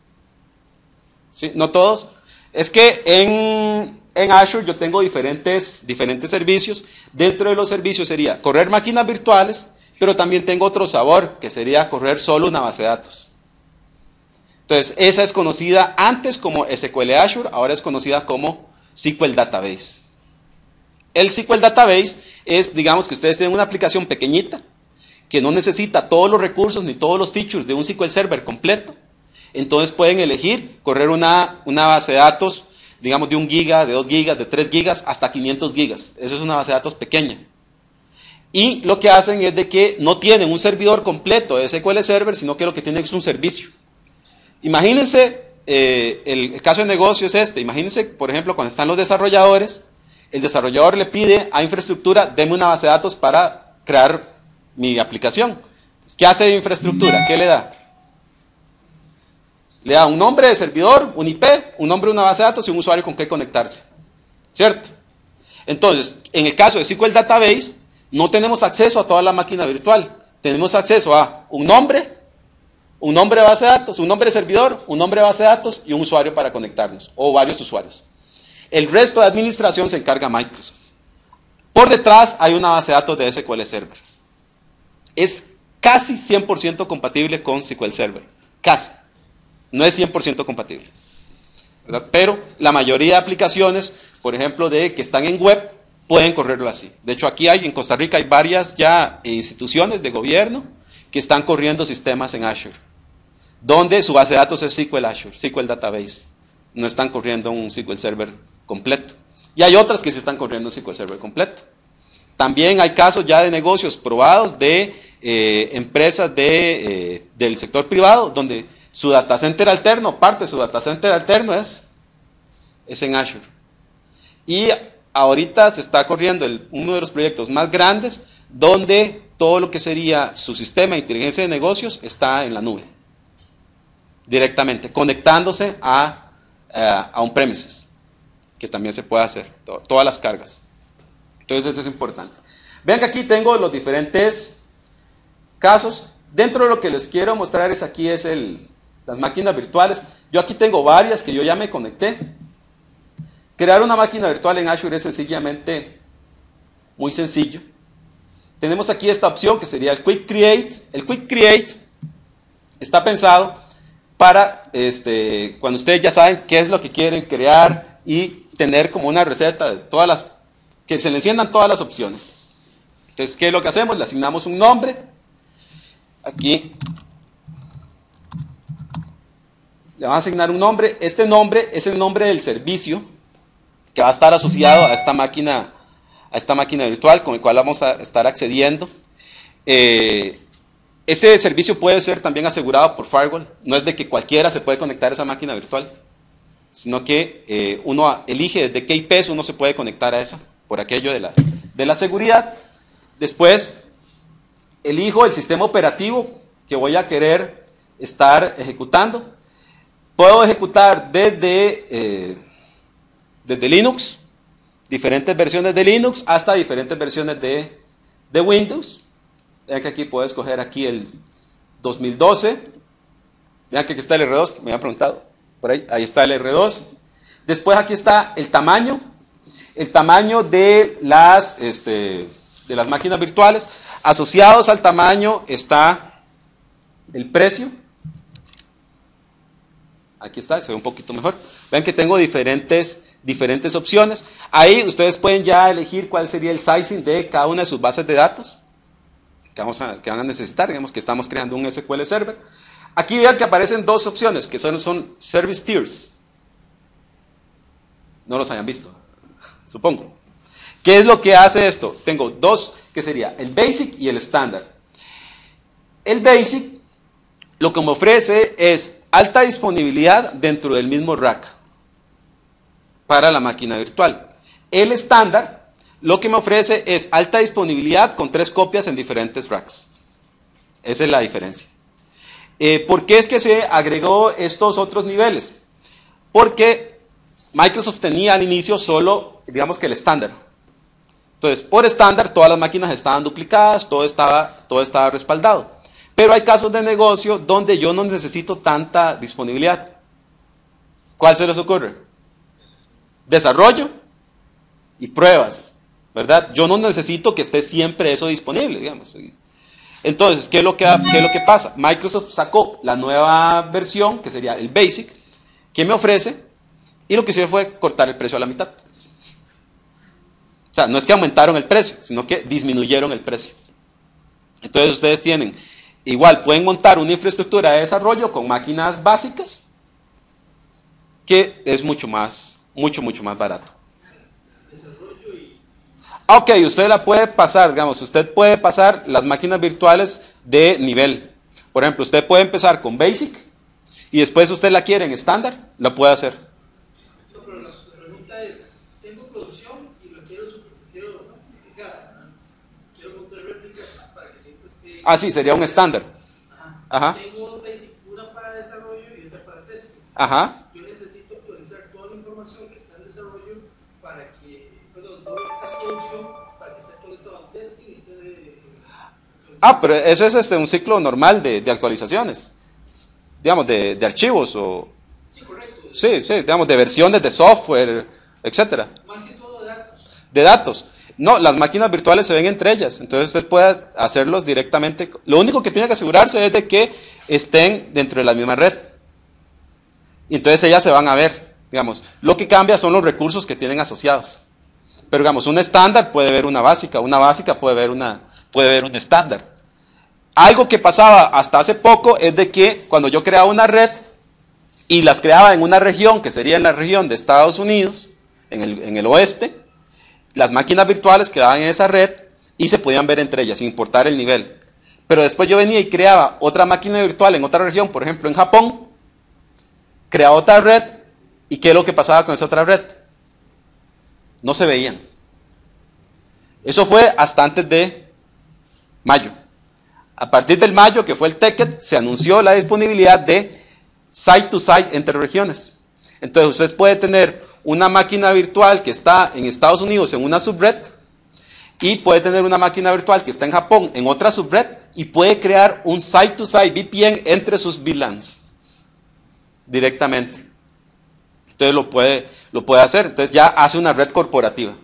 ¿Sí? No todos. Es que en Azure yo tengo diferentes servicios. Dentro de los servicios sería correr máquinas virtuales, pero también tengo otro sabor, que sería correr solo una base de datos. Entonces, esa es conocida antes como SQL Azure, ahora es conocida como SQL Database. El SQL Database es, digamos que ustedes tienen una aplicación pequeñita, que no necesita todos los recursos ni todos los features de un SQL Server completo. Entonces pueden elegir correr una base de datos, digamos de 1 giga, de 2 gigas, de 3 gigas, hasta 500 gigas. Eso es una base de datos pequeña. Y lo que hacen es de que no tienen un servidor completo de SQL Server, sino que lo que tienen es un servicio. Imagínense, el caso de negocio es este. Imagínense, por ejemplo, cuando están los desarrolladores, el desarrollador le pide a infraestructura, deme una base de datos para crear mi aplicación. ¿Qué hace de infraestructura? ¿Qué le da? Le da un nombre de servidor, un IP, un nombre de una base de datos y un usuario con que conectarse. ¿Cierto? Entonces, en el caso de SQL Database, no tenemos acceso a toda la máquina virtual. Tenemos acceso a un nombre de base de datos, un nombre de servidor, un nombre de base de datos y un usuario para conectarnos, o varios usuarios. El resto de administración se encarga Microsoft. Por detrás hay una base de datos de SQL Server. Es casi 100% compatible con SQL Server. Casi. No es 100% compatible. ¿Verdad? Pero la mayoría de aplicaciones, por ejemplo, que están en web, pueden correrlo así. De hecho, aquí en Costa Rica hay varias ya instituciones de gobierno que están corriendo sistemas en Azure, donde su base de datos es SQL Azure, SQL Database. No están corriendo un SQL Server completo. Y hay otras que se están corriendo un SQL Server completo. También hay casos ya de negocios probados de empresas del sector privado, donde su data center alterno, parte de su data center alterno es en Azure. Y ahorita se está corriendo uno de los proyectos más grandes, donde todo lo que sería su sistema de inteligencia de negocios está en la nube, directamente, conectándose a on-premises, que también se puede hacer, todas las cargas. Entonces eso es importante. Vean que aquí tengo los diferentes casos. Dentro de lo que les quiero mostrar es las máquinas virtuales. Yo aquí tengo varias que yo ya me conecté. Crear una máquina virtual en Azure es sencillamente muy sencillo. Tenemos aquí esta opción que sería el Quick Create. El Quick Create está pensado para cuando ustedes ya saben qué es lo que quieren crear y tener como una receta de que se le enciendan todas las opciones. Entonces, ¿qué es lo que hacemos? Le asignamos un nombre. Aquí le van a asignar un nombre. Este nombre es el nombre del servicio que va a estar asociado a esta máquina virtual con el cual vamos a estar accediendo. Ese servicio puede ser también asegurado por firewall. No es de que cualquiera se puede conectar a esa máquina virtual, sino que uno elige desde qué IPs uno se puede conectar a esa, por aquello de la seguridad. Después, elijo el sistema operativo que voy a querer estar ejecutando. Puedo ejecutar desde Linux, diferentes versiones de Linux, hasta diferentes versiones de Windows. Vean que aquí puedo escoger aquí el 2012. Vean que aquí está el R2, que me habían preguntado. Por ahí está el R2. Después aquí está el tamaño de las máquinas virtuales. Asociados al tamaño está el precio. Aquí está, se ve un poquito mejor. Vean que tengo diferentes opciones. Ahí ustedes pueden ya elegir cuál sería el sizing de cada una de sus bases de datos que van a necesitar. Digamos que estamos creando un SQL Server. Aquí vean que aparecen dos opciones, que son Service Tiers. No los hayan visto, supongo. ¿Qué es lo que hace esto? Tengo dos, que sería el Basic y el Standard. El Basic lo que me ofrece es alta disponibilidad dentro del mismo rack para la máquina virtual. El Standard lo que me ofrece es alta disponibilidad con 3 copias en diferentes racks. Esa es la diferencia. ¿Por qué es que se agregó estos otros niveles? Porque Microsoft tenía al inicio solo, digamos que el estándar. Entonces, por estándar, todas las máquinas estaban duplicadas, todo estaba respaldado. Pero hay casos de negocio donde yo no necesito tanta disponibilidad. ¿Cuál se les ocurre? Desarrollo y pruebas, ¿verdad? Yo no necesito que esté siempre eso disponible, digamos. Entonces, ¿qué es lo que pasa? Microsoft sacó la nueva versión, que sería el Basic, que me ofrece, y lo que hizo fue cortar el precio a la mitad. O sea, no es que aumentaron el precio, sino que disminuyeron el precio. Entonces, ustedes pueden montar una infraestructura de desarrollo con máquinas básicas, que es mucho más barato. Ok, usted la puede pasar, digamos, usted puede pasar las máquinas virtuales de nivel. Por ejemplo, usted puede empezar con Basic y después usted la quiere en estándar, la puede hacer. No, pero la pregunta es, tengo producción y lo quiero simplificar, ¿no? Quiero montar réplicas para que siempre esté... Ah, sí, sería un estándar. Ajá. Tengo Basic, una para desarrollo y otra para testing. Ajá. Yo necesito actualizar toda la información que está en desarrollo para que, perdón, toda esta producción para que esté actualizado en testing y esté Ah, pero eso es un ciclo normal de actualizaciones, digamos, de archivos o... Sí, correcto. Sí, digamos, de versiones de software, etcétera. Más que todo de datos. De datos. No, las máquinas virtuales se ven entre ellas, entonces usted puede hacerlos directamente. Lo único que tiene que asegurarse es de que estén dentro de la misma red. Y entonces ellas se van a ver, digamos. Lo que cambia son los recursos que tienen asociados. Pero digamos, un estándar puede ver una básica puede ver un estándar. Algo que pasaba hasta hace poco es de que cuando yo creaba una red y las creaba en una región, que sería en la región de Estados Unidos, en el oeste, las máquinas virtuales quedaban en esa red y se podían ver entre ellas, sin importar el nivel. Pero después yo venía y creaba otra máquina virtual en otra región, por ejemplo en Japón, creaba otra red, ¿y qué es lo que pasaba con esa otra red? No se veían. Eso fue hasta antes de mayo. A partir del mayo, que fue el TECET, se anunció la disponibilidad de site-to-site entre regiones. Entonces, usted puede tener una máquina virtual que está en Estados Unidos en una subred y puede tener una máquina virtual que está en Japón en otra subred y puede crear un site-to-site VPN entre sus VLANs directamente. Entonces, lo puede hacer. Entonces, ya hace una red corporativa.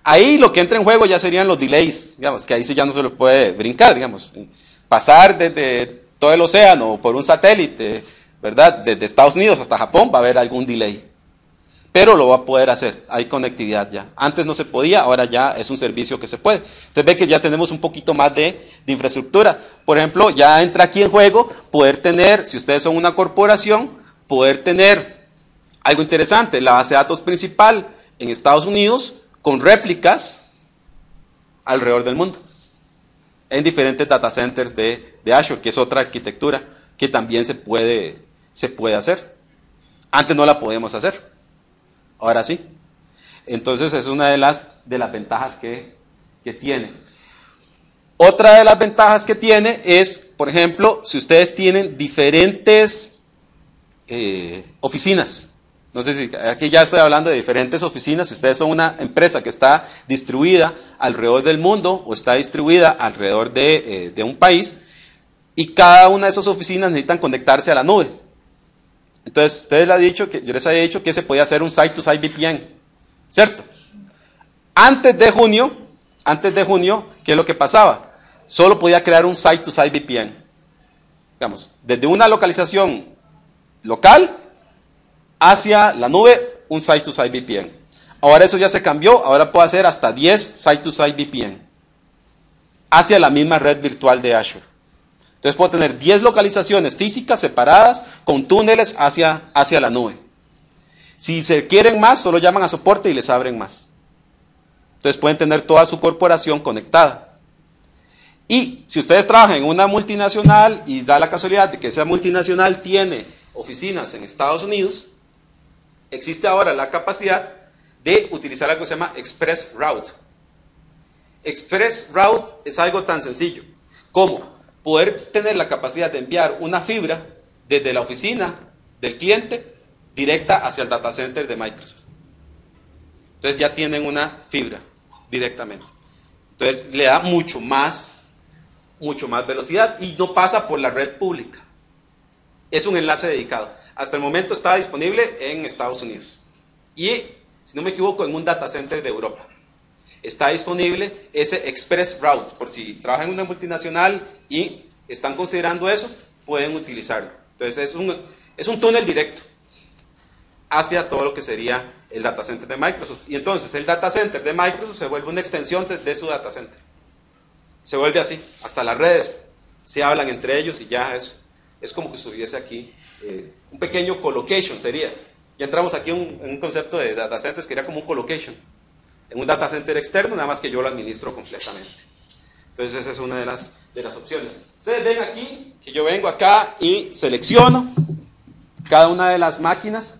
Ahí lo que entra en juego ya serían los delays, digamos, que ahí sí ya no se lo puede brincar, digamos. Pasar desde todo el océano por un satélite, ¿verdad? Desde Estados Unidos hasta Japón va a haber algún delay. Pero lo va a poder hacer, hay conectividad ya. Antes no se podía, ahora ya es un servicio que se puede. Entonces ve que ya tenemos un poquito más de infraestructura. Por ejemplo, ya entra aquí en juego poder tener, si ustedes son una corporación, poder tener algo interesante, la base de datos principal en Estados Unidos, con réplicas alrededor del mundo, en diferentes data centers de Azure, que es otra arquitectura que también se puede hacer. Antes no la podíamos hacer, ahora sí. Entonces es una de las ventajas que tiene. Otra de las ventajas que tiene es, por ejemplo, si ustedes tienen diferentes oficinas. No sé si aquí ya estoy hablando de diferentes oficinas. Si ustedes son una empresa que está distribuida alrededor del mundo o está distribuida alrededor de un país y cada una de esas oficinas necesitan conectarse a la nube. Entonces, yo les había dicho que se podía hacer un site-to-site VPN, ¿cierto? Antes de junio, ¿qué es lo que pasaba? Solo podía crear un site-to-site VPN. Digamos, desde una localización local hacia la nube, un site-to-site VPN. Ahora eso ya se cambió, ahora puedo hacer hasta 10 site-to-site VPN hacia la misma red virtual de Azure. Entonces puedo tener 10 localizaciones físicas separadas con túneles hacia la nube. Si se quieren más, solo llaman a soporte y les abren más. Entonces pueden tener toda su corporación conectada. Y si ustedes trabajan en una multinacional y da la casualidad de que esa multinacional tiene oficinas en Estados Unidos, existe ahora la capacidad de utilizar algo que se llama Express Route. Express Route es algo tan sencillo como poder tener la capacidad de enviar una fibra desde la oficina del cliente directa hacia el data center de Microsoft. Entonces ya tienen una fibra directamente. Entonces le da mucho más velocidad y no pasa por la red pública. Es un enlace dedicado. Hasta el momento está disponible en Estados Unidos. Y, si no me equivoco, en un data center de Europa. Está disponible ese Express Route. Por si trabajan en una multinacional y están considerando eso, pueden utilizarlo. Entonces es un túnel directo hacia todo lo que sería el data center de Microsoft. Y entonces el data center de Microsoft se vuelve una extensión de su data center. Se vuelve así. Hasta las redes se hablan entre ellos y ya es como que estuviese aquí. Un pequeño colocation sería. Ya entramos aquí en un concepto de data centers que era como un colocation. en un data center externo, nada más que yo lo administro completamente. Entonces esa es una de las opciones. Ustedes ven aquí que yo vengo acá y selecciono cada una de las máquinas.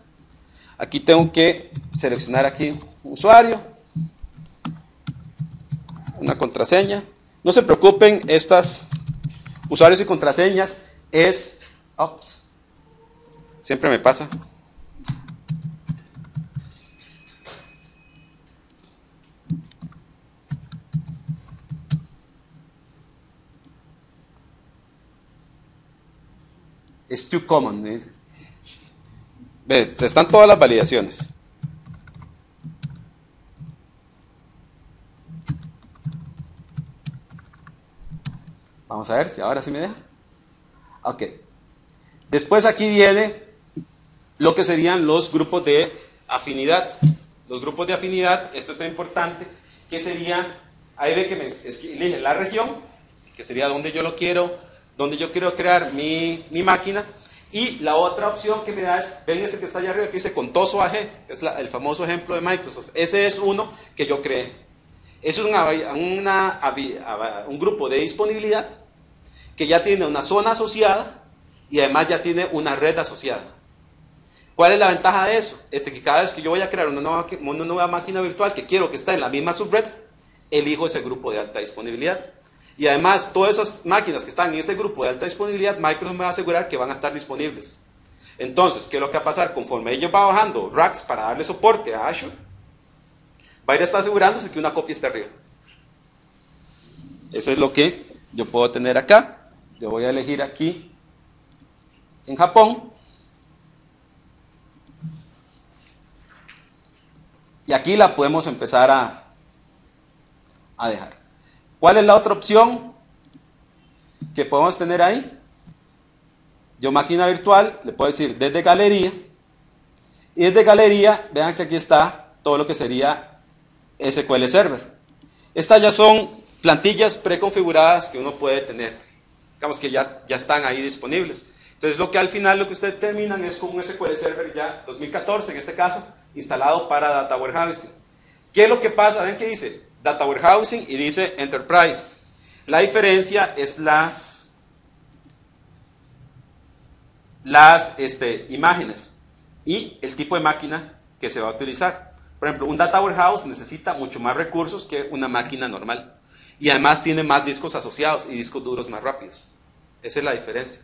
Aquí tengo que seleccionar aquí un usuario, una contraseña. No se preocupen, estas usuarios y contraseñas es... Ops, siempre me pasa. Es too common, me dice. ¿Ves? Están todas las validaciones. Vamos a ver si ahora sí me deja. Ok. Después aquí viene lo que serían los grupos de afinidad. Los grupos de afinidad, esto es importante, que serían, ahí ve que me elige la región, que sería donde yo quiero crear mi máquina, y la otra opción que me da es, ven ese que está allá arriba, que dice Contoso AG, que es el famoso ejemplo de Microsoft. Ese es uno que yo creé. Es un grupo de disponibilidad que ya tiene una zona asociada y además ya tiene una red asociada. ¿Cuál es la ventaja de eso? Que cada vez que yo voy a crear una nueva máquina virtual que quiero que esté en la misma subred, elijo ese grupo de alta disponibilidad. Y además, todas esas máquinas que están en ese grupo de alta disponibilidad, Microsoft me va a asegurar que van a estar disponibles. Entonces, ¿qué es lo que va a pasar? Conforme ellos van bajando racks para darle soporte a Azure, va a ir a estar asegurándose que una copia esté arriba. Eso es lo que yo puedo tener acá. Yo voy a elegir aquí en Japón. Y aquí la podemos empezar a dejar. ¿Cuál es la otra opción que podemos tener ahí? Yo máquina virtual, le puedo decir desde galería. Y desde galería, vean que aquí está todo lo que sería SQL Server. Estas ya son plantillas preconfiguradas que uno puede tener. Digamos que ya están ahí disponibles. Entonces lo que al final lo que ustedes terminan es con un SQL Server ya 2014 en este caso, instalado para Data Warehousing. ¿Qué es lo que pasa? Ven que dice Data Warehousing y dice Enterprise. La diferencia es las imágenes y el tipo de máquina que se va a utilizar. Por ejemplo, un Data Warehouse necesita mucho más recursos que una máquina normal. Y además tiene más discos asociados y discos duros más rápidos. Esa es la diferencia.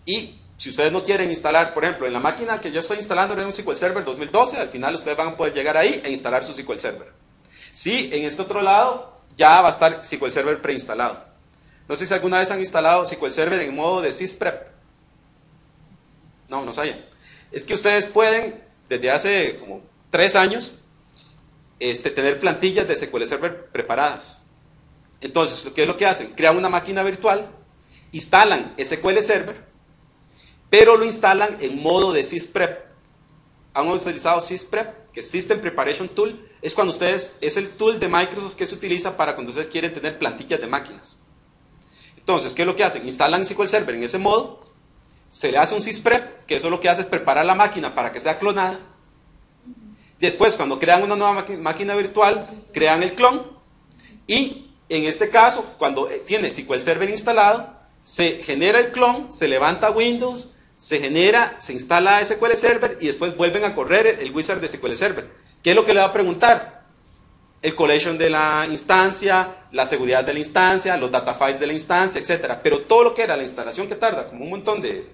Y si ustedes no quieren instalar, por ejemplo, en la máquina que yo estoy instalando en un SQL Server 2012, al final ustedes van a poder llegar ahí e instalar su SQL Server. Si en este otro lado ya va a estar SQL Server preinstalado. No sé si alguna vez han instalado SQL Server en modo de sysprep. No saben. Es que ustedes pueden, desde hace como 3 años, tener plantillas de SQL Server preparadas. Entonces, ¿qué es lo que hacen? Crean una máquina virtual, instalan SQL Server, pero lo instalan en modo de sysprep. ¿Han utilizado sysprep? Que es System Preparation Tool. Es cuando ustedes, es el tool de Microsoft que se utiliza para cuando ustedes quieren tener plantillas de máquinas. Entonces, ¿qué es lo que hacen? Instalan SQL Server en ese modo, se le hace un sysprep, que eso lo que hace es preparar la máquina para que sea clonada. Después, cuando crean una nueva máquina virtual, crean el clon. Y en este caso, cuando tiene SQL Server instalado, se genera el clon, se levanta Windows, se instala SQL Server y después vuelven a correr el wizard de SQL Server. ¿Qué es lo que le va a preguntar? El collection de la instancia, la seguridad de la instancia, los data files de la instancia, etc. Pero todo lo que era la instalación que tarda como un montón de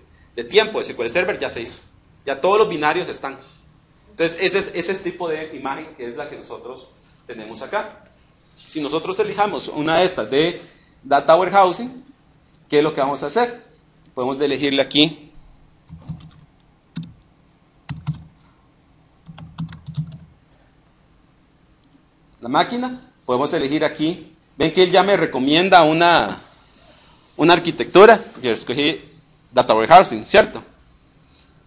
tiempo de SQL Server ya se hizo. Ya todos los binarios están. Entonces ese es el tipo de imagen que es la que nosotros tenemos acá. Si nosotros elijamos una de estas de Data Warehousing, ¿qué es lo que vamos a hacer? Podemos elegirle aquí la máquina, podemos elegir aquí, ven que él ya me recomienda una arquitectura, yo escogí Data Warehousing, ¿cierto?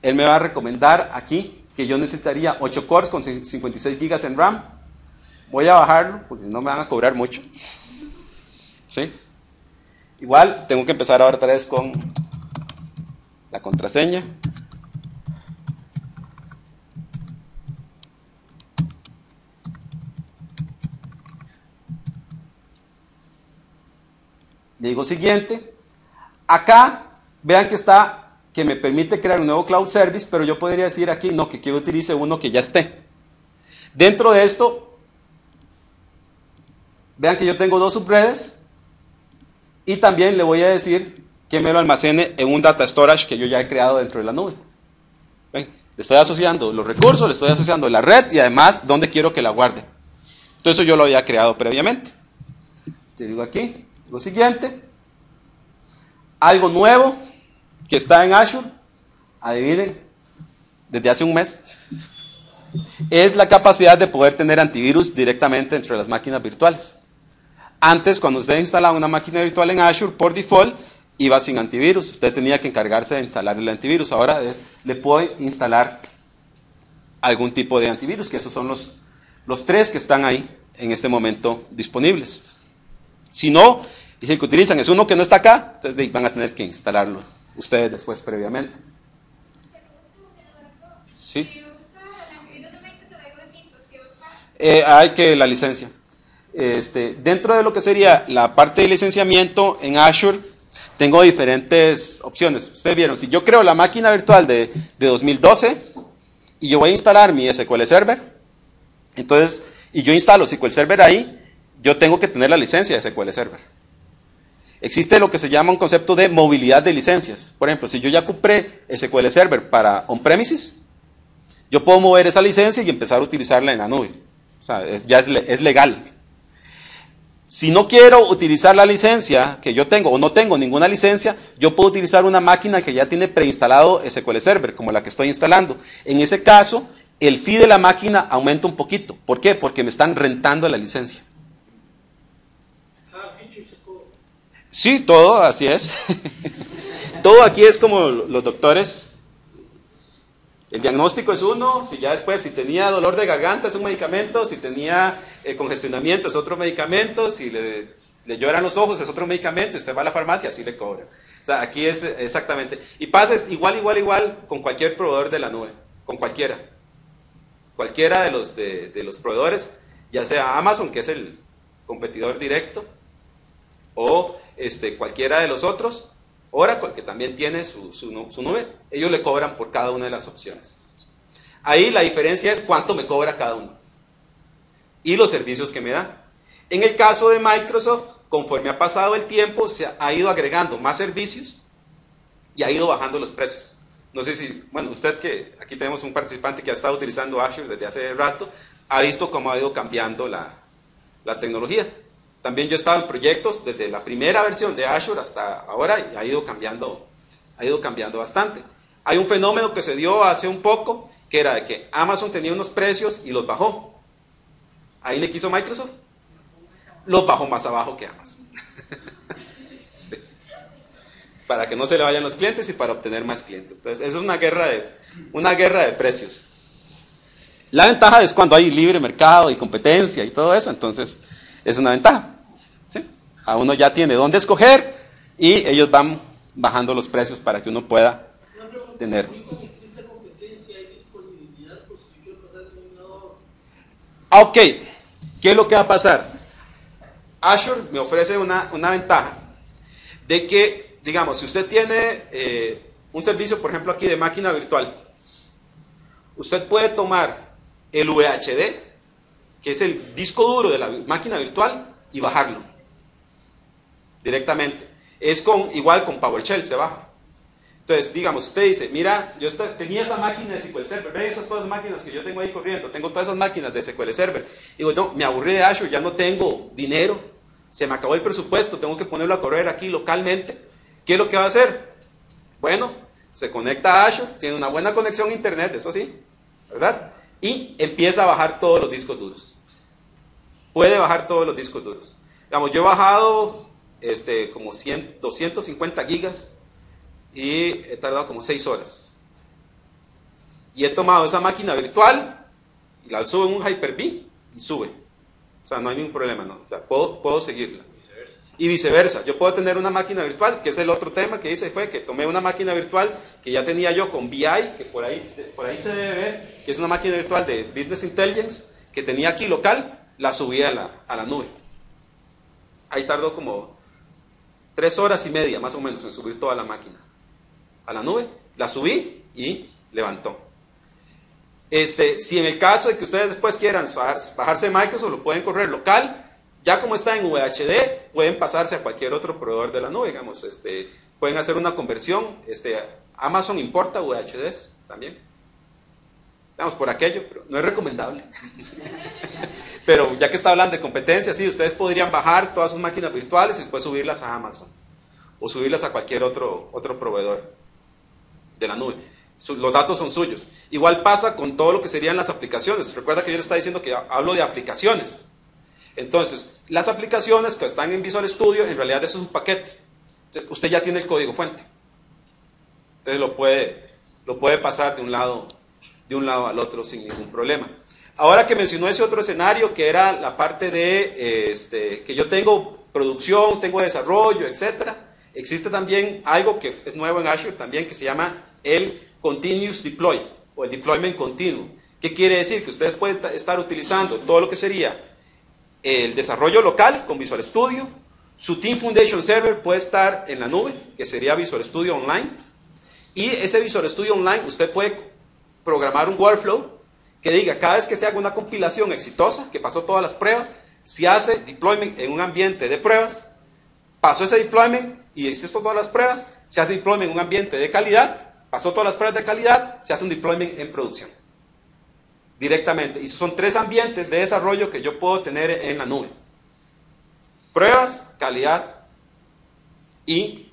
Él me va a recomendar aquí que yo necesitaría 8 cores con 56 gigas en RAM. Voy a bajarlo porque no me van a cobrar mucho. ¿Sí? Igual tengo que empezar ahora otra vez con la contraseña. Le digo siguiente. Acá, vean que está, que me permite crear un nuevo cloud service, pero yo podría decir aquí, no, que quiero utilice uno que ya esté. Dentro de esto, vean que yo tengo 2 subredes, y también le voy a decir que me lo almacene en un data storage que yo ya he creado dentro de la nube. ¿Ven? Le estoy asociando los recursos, le estoy asociando la red, y además, dónde quiero que la guarde. Todo eso yo lo había creado previamente. Te digo aquí, lo siguiente. Algo nuevo que está en Azure, adivinen, desde hace un mes, es la capacidad de poder tener antivirus directamente entre las máquinas virtuales. Antes, cuando usted instalaba una máquina virtual en Azure, por default, iba sin antivirus. Usted tenía que encargarse de instalar el antivirus. Ahora le puedo instalar algún tipo de antivirus, que esos son los 3 que están ahí en este momento disponibles. Si no, y si el que utilizan es uno que no está acá, entonces van a tener que instalarlo ustedes después previamente. Sí. Hay que la licencia. Dentro de lo que sería la parte de licenciamiento en Azure, tengo diferentes opciones. Ustedes vieron, si yo creo la máquina virtual de 2012 y yo voy a instalar mi SQL Server, entonces, y yo instalo SQL Server ahí, yo tengo que tener la licencia de SQL Server. Existe lo que se llama un concepto de movilidad de licencias. Por ejemplo, si yo ya compré SQL Server para on-premises, yo puedo mover esa licencia y empezar a utilizarla en la nube. O sea, ya es legal. Si no quiero utilizar la licencia que yo tengo o no tengo ninguna licencia, yo puedo utilizar una máquina que ya tiene preinstalado SQL Server, como la que estoy instalando. En ese caso, el fee de la máquina aumenta un poquito. ¿Por qué? Porque me están rentando la licencia. Sí, todo, así es. Todo aquí es como los doctores. El diagnóstico es uno, si ya después, si tenía dolor de garganta es un medicamento, si tenía congestionamiento es otro medicamento, si le lloran los ojos es otro medicamento, usted va a la farmacia, así le cobran. O sea, aquí es exactamente. Y pasa igual con cualquier proveedor de la nube, con cualquiera. Cualquiera de los proveedores, ya sea Amazon, que es el competidor directo, o cualquiera de los otros, Oracle, que también tiene su nube, ellos le cobran por cada una de las opciones. Ahí la diferencia es cuánto me cobra cada uno y los servicios que me da. En el caso de Microsoft, conforme ha pasado el tiempo, se ha ido agregando más servicios y ha ido bajando los precios. No sé si, bueno, usted que aquí tenemos un participante que ha estado utilizando Azure desde hace rato, ha visto cómo ha ido cambiando la tecnología. También yo he estado en proyectos desde la primera versión de Azure hasta ahora y ha ido cambiando bastante. Hay un fenómeno que se dio hace un poco, que era de que Amazon tenía unos precios y los bajó. Ahí le quiso Microsoft, los bajó más abajo que Amazon. Sí. Para que no se le vayan los clientes y para obtener más clientes. Entonces, eso es una guerra de precios. La ventaja es cuando hay libre mercado y competencia y todo eso, entonces es una ventaja. ¿Sí? A uno ya tiene dónde escoger y ellos van bajando los precios para que uno pueda tener. ¿Existe competencia y disponibilidad por si quiero pasar de un lado a otro? Ok, ¿qué es lo que va a pasar? Azure me ofrece una ventaja de que, digamos, si usted tiene un servicio, por ejemplo, aquí de máquina virtual, usted puede tomar el VHD, que es el disco duro de la máquina virtual, y bajarlo directamente. Es igual con PowerShell, se baja. Entonces, digamos, usted dice, mira, yo tenía esa máquina de SQL Server, ve esas todas las máquinas que yo tengo ahí corriendo, tengo todas esas máquinas de SQL Server. Y digo, no, me aburrí de Azure, ya no tengo dinero, se me acabó el presupuesto, tengo que ponerlo a correr aquí localmente. ¿Qué es lo que va a hacer? Bueno, se conecta a Azure, tiene una buena conexión a internet, eso sí, ¿verdad? Y empieza a bajar todos los discos duros. Puede bajar todos los discos duros. Digamos, yo he bajado como 250 gigas y he tardado como 6 horas. Y he tomado esa máquina virtual y la subo en un Hyper-V y sube. O sea, no hay ningún problema, ¿no? O sea, puedo seguirla. Y viceversa. Yo puedo tener una máquina virtual, que es el otro tema que hice, fue que tomé una máquina virtual que ya tenía yo con BI, que por ahí se debe ver, que es una máquina virtual de Business Intelligence, que tenía aquí local, la subí a la nube. Ahí tardó como 3 horas y media más o menos en subir toda la máquina a la nube. La subí y levantó. Si en el caso de que ustedes después quieran bajarse de Microsoft, lo pueden correr local. Ya como está en VHD, pueden pasarse a cualquier otro proveedor de la nube, digamos. Pueden hacer una conversión. Amazon importa VHDs también. Digamos, por aquello, pero no es recomendable. Pero ya que está hablando de competencia, sí, ustedes podrían bajar todas sus máquinas virtuales y después subirlas a Amazon. O subirlas a cualquier otro proveedor de la nube. Los datos son suyos. Igual pasa con todo lo que serían las aplicaciones. Recuerda que yo les estaba diciendo que hablo de aplicaciones. Entonces, las aplicaciones que están en Visual Studio, en realidad eso es un paquete. Entonces, usted ya tiene el código fuente. Entonces lo puede pasar de un lado al otro sin ningún problema. Ahora que mencionó ese otro escenario, que era la parte de que yo tengo producción, tengo desarrollo, etcétera, existe también algo que es nuevo en Azure también, que se llama el Continuous Deploy, o el Deployment Continuo. ¿Qué quiere decir? Que usted puede estar utilizando todo lo que sería el desarrollo local con Visual Studio, su Team Foundation Server puede estar en la nube, que sería Visual Studio Online, y ese Visual Studio Online usted puede programar un workflow que diga, cada vez que se haga una compilación exitosa, que pasó todas las pruebas, se hace deployment en un ambiente de pruebas, pasó ese deployment y existen todas las pruebas, se hace deployment en un ambiente de calidad, pasó todas las pruebas de calidad, se hace un deployment en producción. Directamente. Y son 3 ambientes de desarrollo que yo puedo tener en la nube. Pruebas, calidad y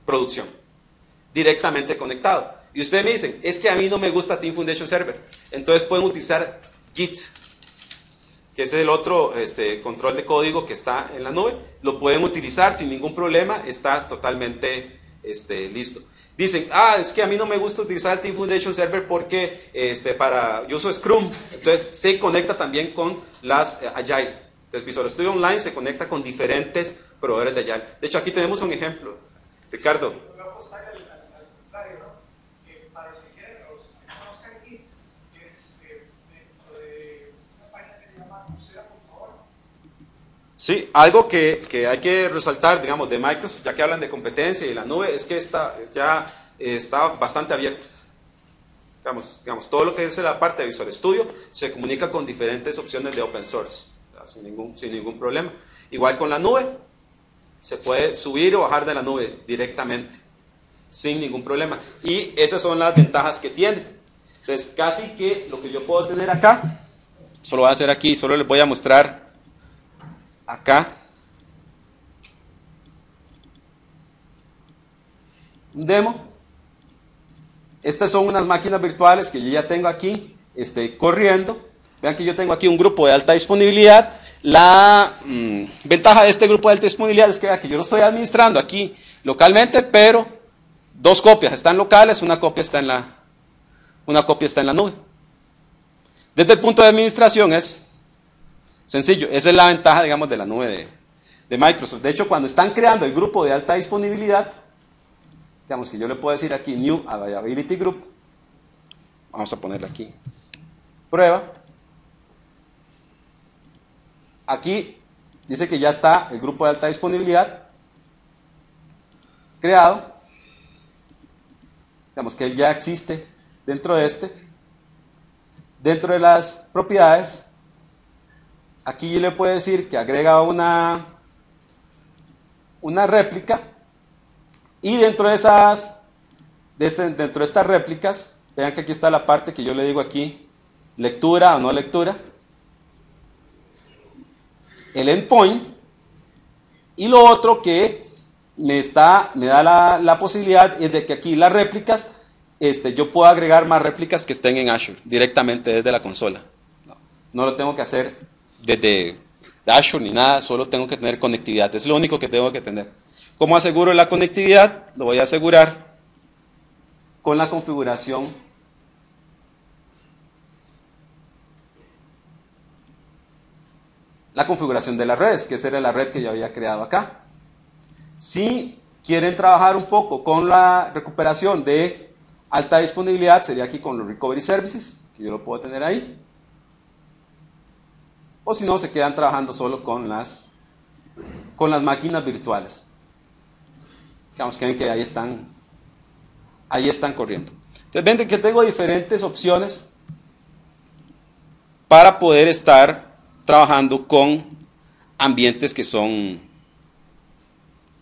producción. Directamente conectado. Y ustedes me dicen, es que a mí no me gusta Team Foundation Server. Entonces pueden utilizar Git, que es el otro control de código que está en la nube. Lo pueden utilizar sin ningún problema, está totalmente listo. Dicen, es que a mí no me gusta utilizar el Team Foundation Server porque yo uso Scrum. Entonces se conecta también con las Agile. Entonces Visual Studio Online se conecta con diferentes proveedores de Agile. De hecho, aquí tenemos un ejemplo. Ricardo. Sí, algo que hay que resaltar, digamos, de Microsoft, ya que hablan de competencia y la nube, es que ya está bastante abierto. Digamos, todo lo que es la parte de Visual Studio se comunica con diferentes opciones de open source, sin ningún problema. Igual con la nube, se puede subir o bajar de la nube directamente, sin ningún problema. Y esas son las ventajas que tiene. Entonces, casi que lo que yo puedo tener acá, solo voy a hacer aquí, solo les voy a mostrar acá un demo. Estas son unas máquinas virtuales que yo ya tengo aquí corriendo. Vean que yo tengo aquí un grupo de alta disponibilidad. La ventaja de este grupo de alta disponibilidad es que yo lo estoy administrando aquí localmente, pero 2 copias están locales, una copia está en la nube. Desde el punto de administración es sencillo. Esa es la ventaja, digamos, de la nube de Microsoft. De hecho, cuando están creando el grupo de alta disponibilidad, digamos que yo le puedo decir aquí New Availability Group. Vamos a ponerle aquí prueba. Aquí dice que ya está el grupo de alta disponibilidad creado. Digamos que él ya existe dentro de Dentro de las propiedades, aquí yo le puedo decir que agrega una réplica, y dentro de estas réplicas, vean que aquí está la parte que yo le digo aquí, lectura o no lectura, el endpoint, y lo otro que me da la posibilidad es de que aquí las réplicas, yo puedo agregar más réplicas que estén en Azure, directamente desde la consola. No lo tengo que hacer desde Azure ni nada, solo tengo que tener conectividad, es lo único que tengo que tener. ¿Cómo aseguro la conectividad? Lo voy a asegurar con la configuración de las redes, que esa era la red que yo había creado acá. Si quieren trabajar un poco con la recuperación de alta disponibilidad, sería aquí con los Recovery Services, que yo lo puedo tener ahí. O si no, se quedan trabajando solo con las máquinas virtuales. Digamos que ven que ahí están corriendo. Entonces ven que tengo diferentes opciones para poder estar trabajando con ambientes que son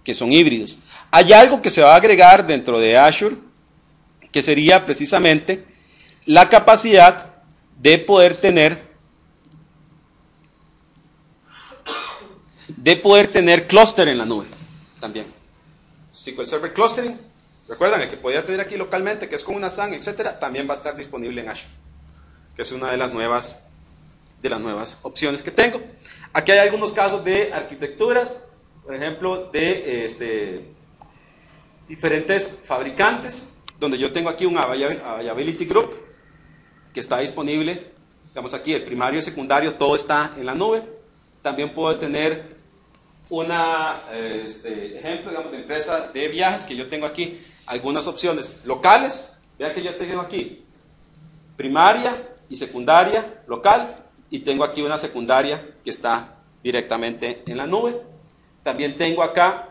híbridos. Hay algo que se va a agregar dentro de Azure, que sería precisamente la capacidad de poder tener clúster en la nube también. SQL Server Clustering, recuerdan el que podía tener aquí localmente, que es con una SAN, etcétera, también va a estar disponible en Azure, que es una de las nuevas opciones que tengo. Aquí hay algunos casos de arquitecturas, por ejemplo, de diferentes fabricantes, donde yo tengo aquí un Availability Group que está disponible, digamos aquí el primario y secundario, todo está en la nube. También puedo tener ejemplo, digamos, de empresa de viajes, que yo tengo aquí algunas opciones locales. Vean que yo tengo aquí primaria y secundaria local, y tengo aquí una secundaria que está directamente en la nube. También tengo acá,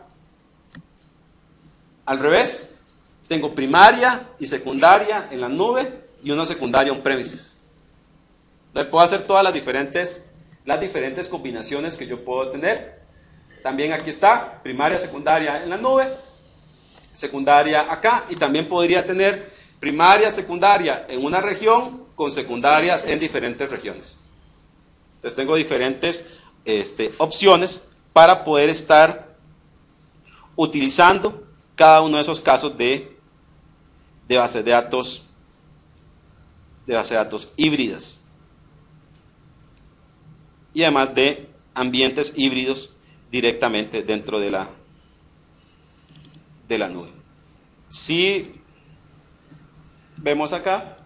al revés, tengo primaria y secundaria en la nube y una secundaria on-premises. Puedo hacer todas las diferentes combinaciones que yo puedo tener. También aquí está, primaria, secundaria en la nube, secundaria acá, y también podría tener primaria, secundaria en una región con secundarias en diferentes regiones. Entonces tengo diferentes opciones para poder estar utilizando cada uno de esos casos de bases de datos híbridas, y además de ambientes híbridos directamente dentro de la nube. Si vemos acá,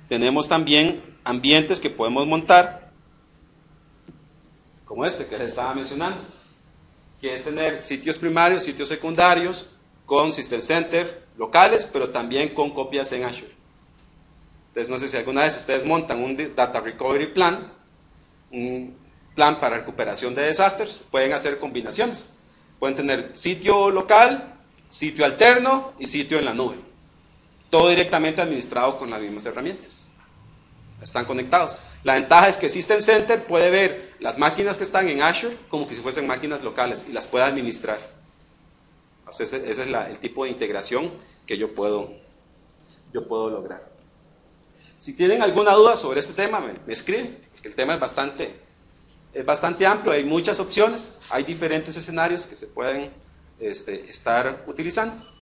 tenemos también ambientes que podemos montar, como este que les estaba mencionando, que es tener sitios primarios, sitios secundarios, con System Center locales, pero también con copias en Azure. Entonces, no sé si alguna vez ustedes montan un Data Recovery Plan, un plan para recuperación de desastres, pueden hacer combinaciones. Pueden tener sitio local, sitio alterno y sitio en la nube. Todo directamente administrado con las mismas herramientas. Están conectados. La ventaja es que System Center puede ver las máquinas que están en Azure como que si fuesen máquinas locales y las puede administrar. O sea, ese es el tipo de integración que yo puedo lograr. Si tienen alguna duda sobre este tema, me escriben, porque el tema es bastante amplio, hay muchas opciones, hay diferentes escenarios que se pueden estar utilizando.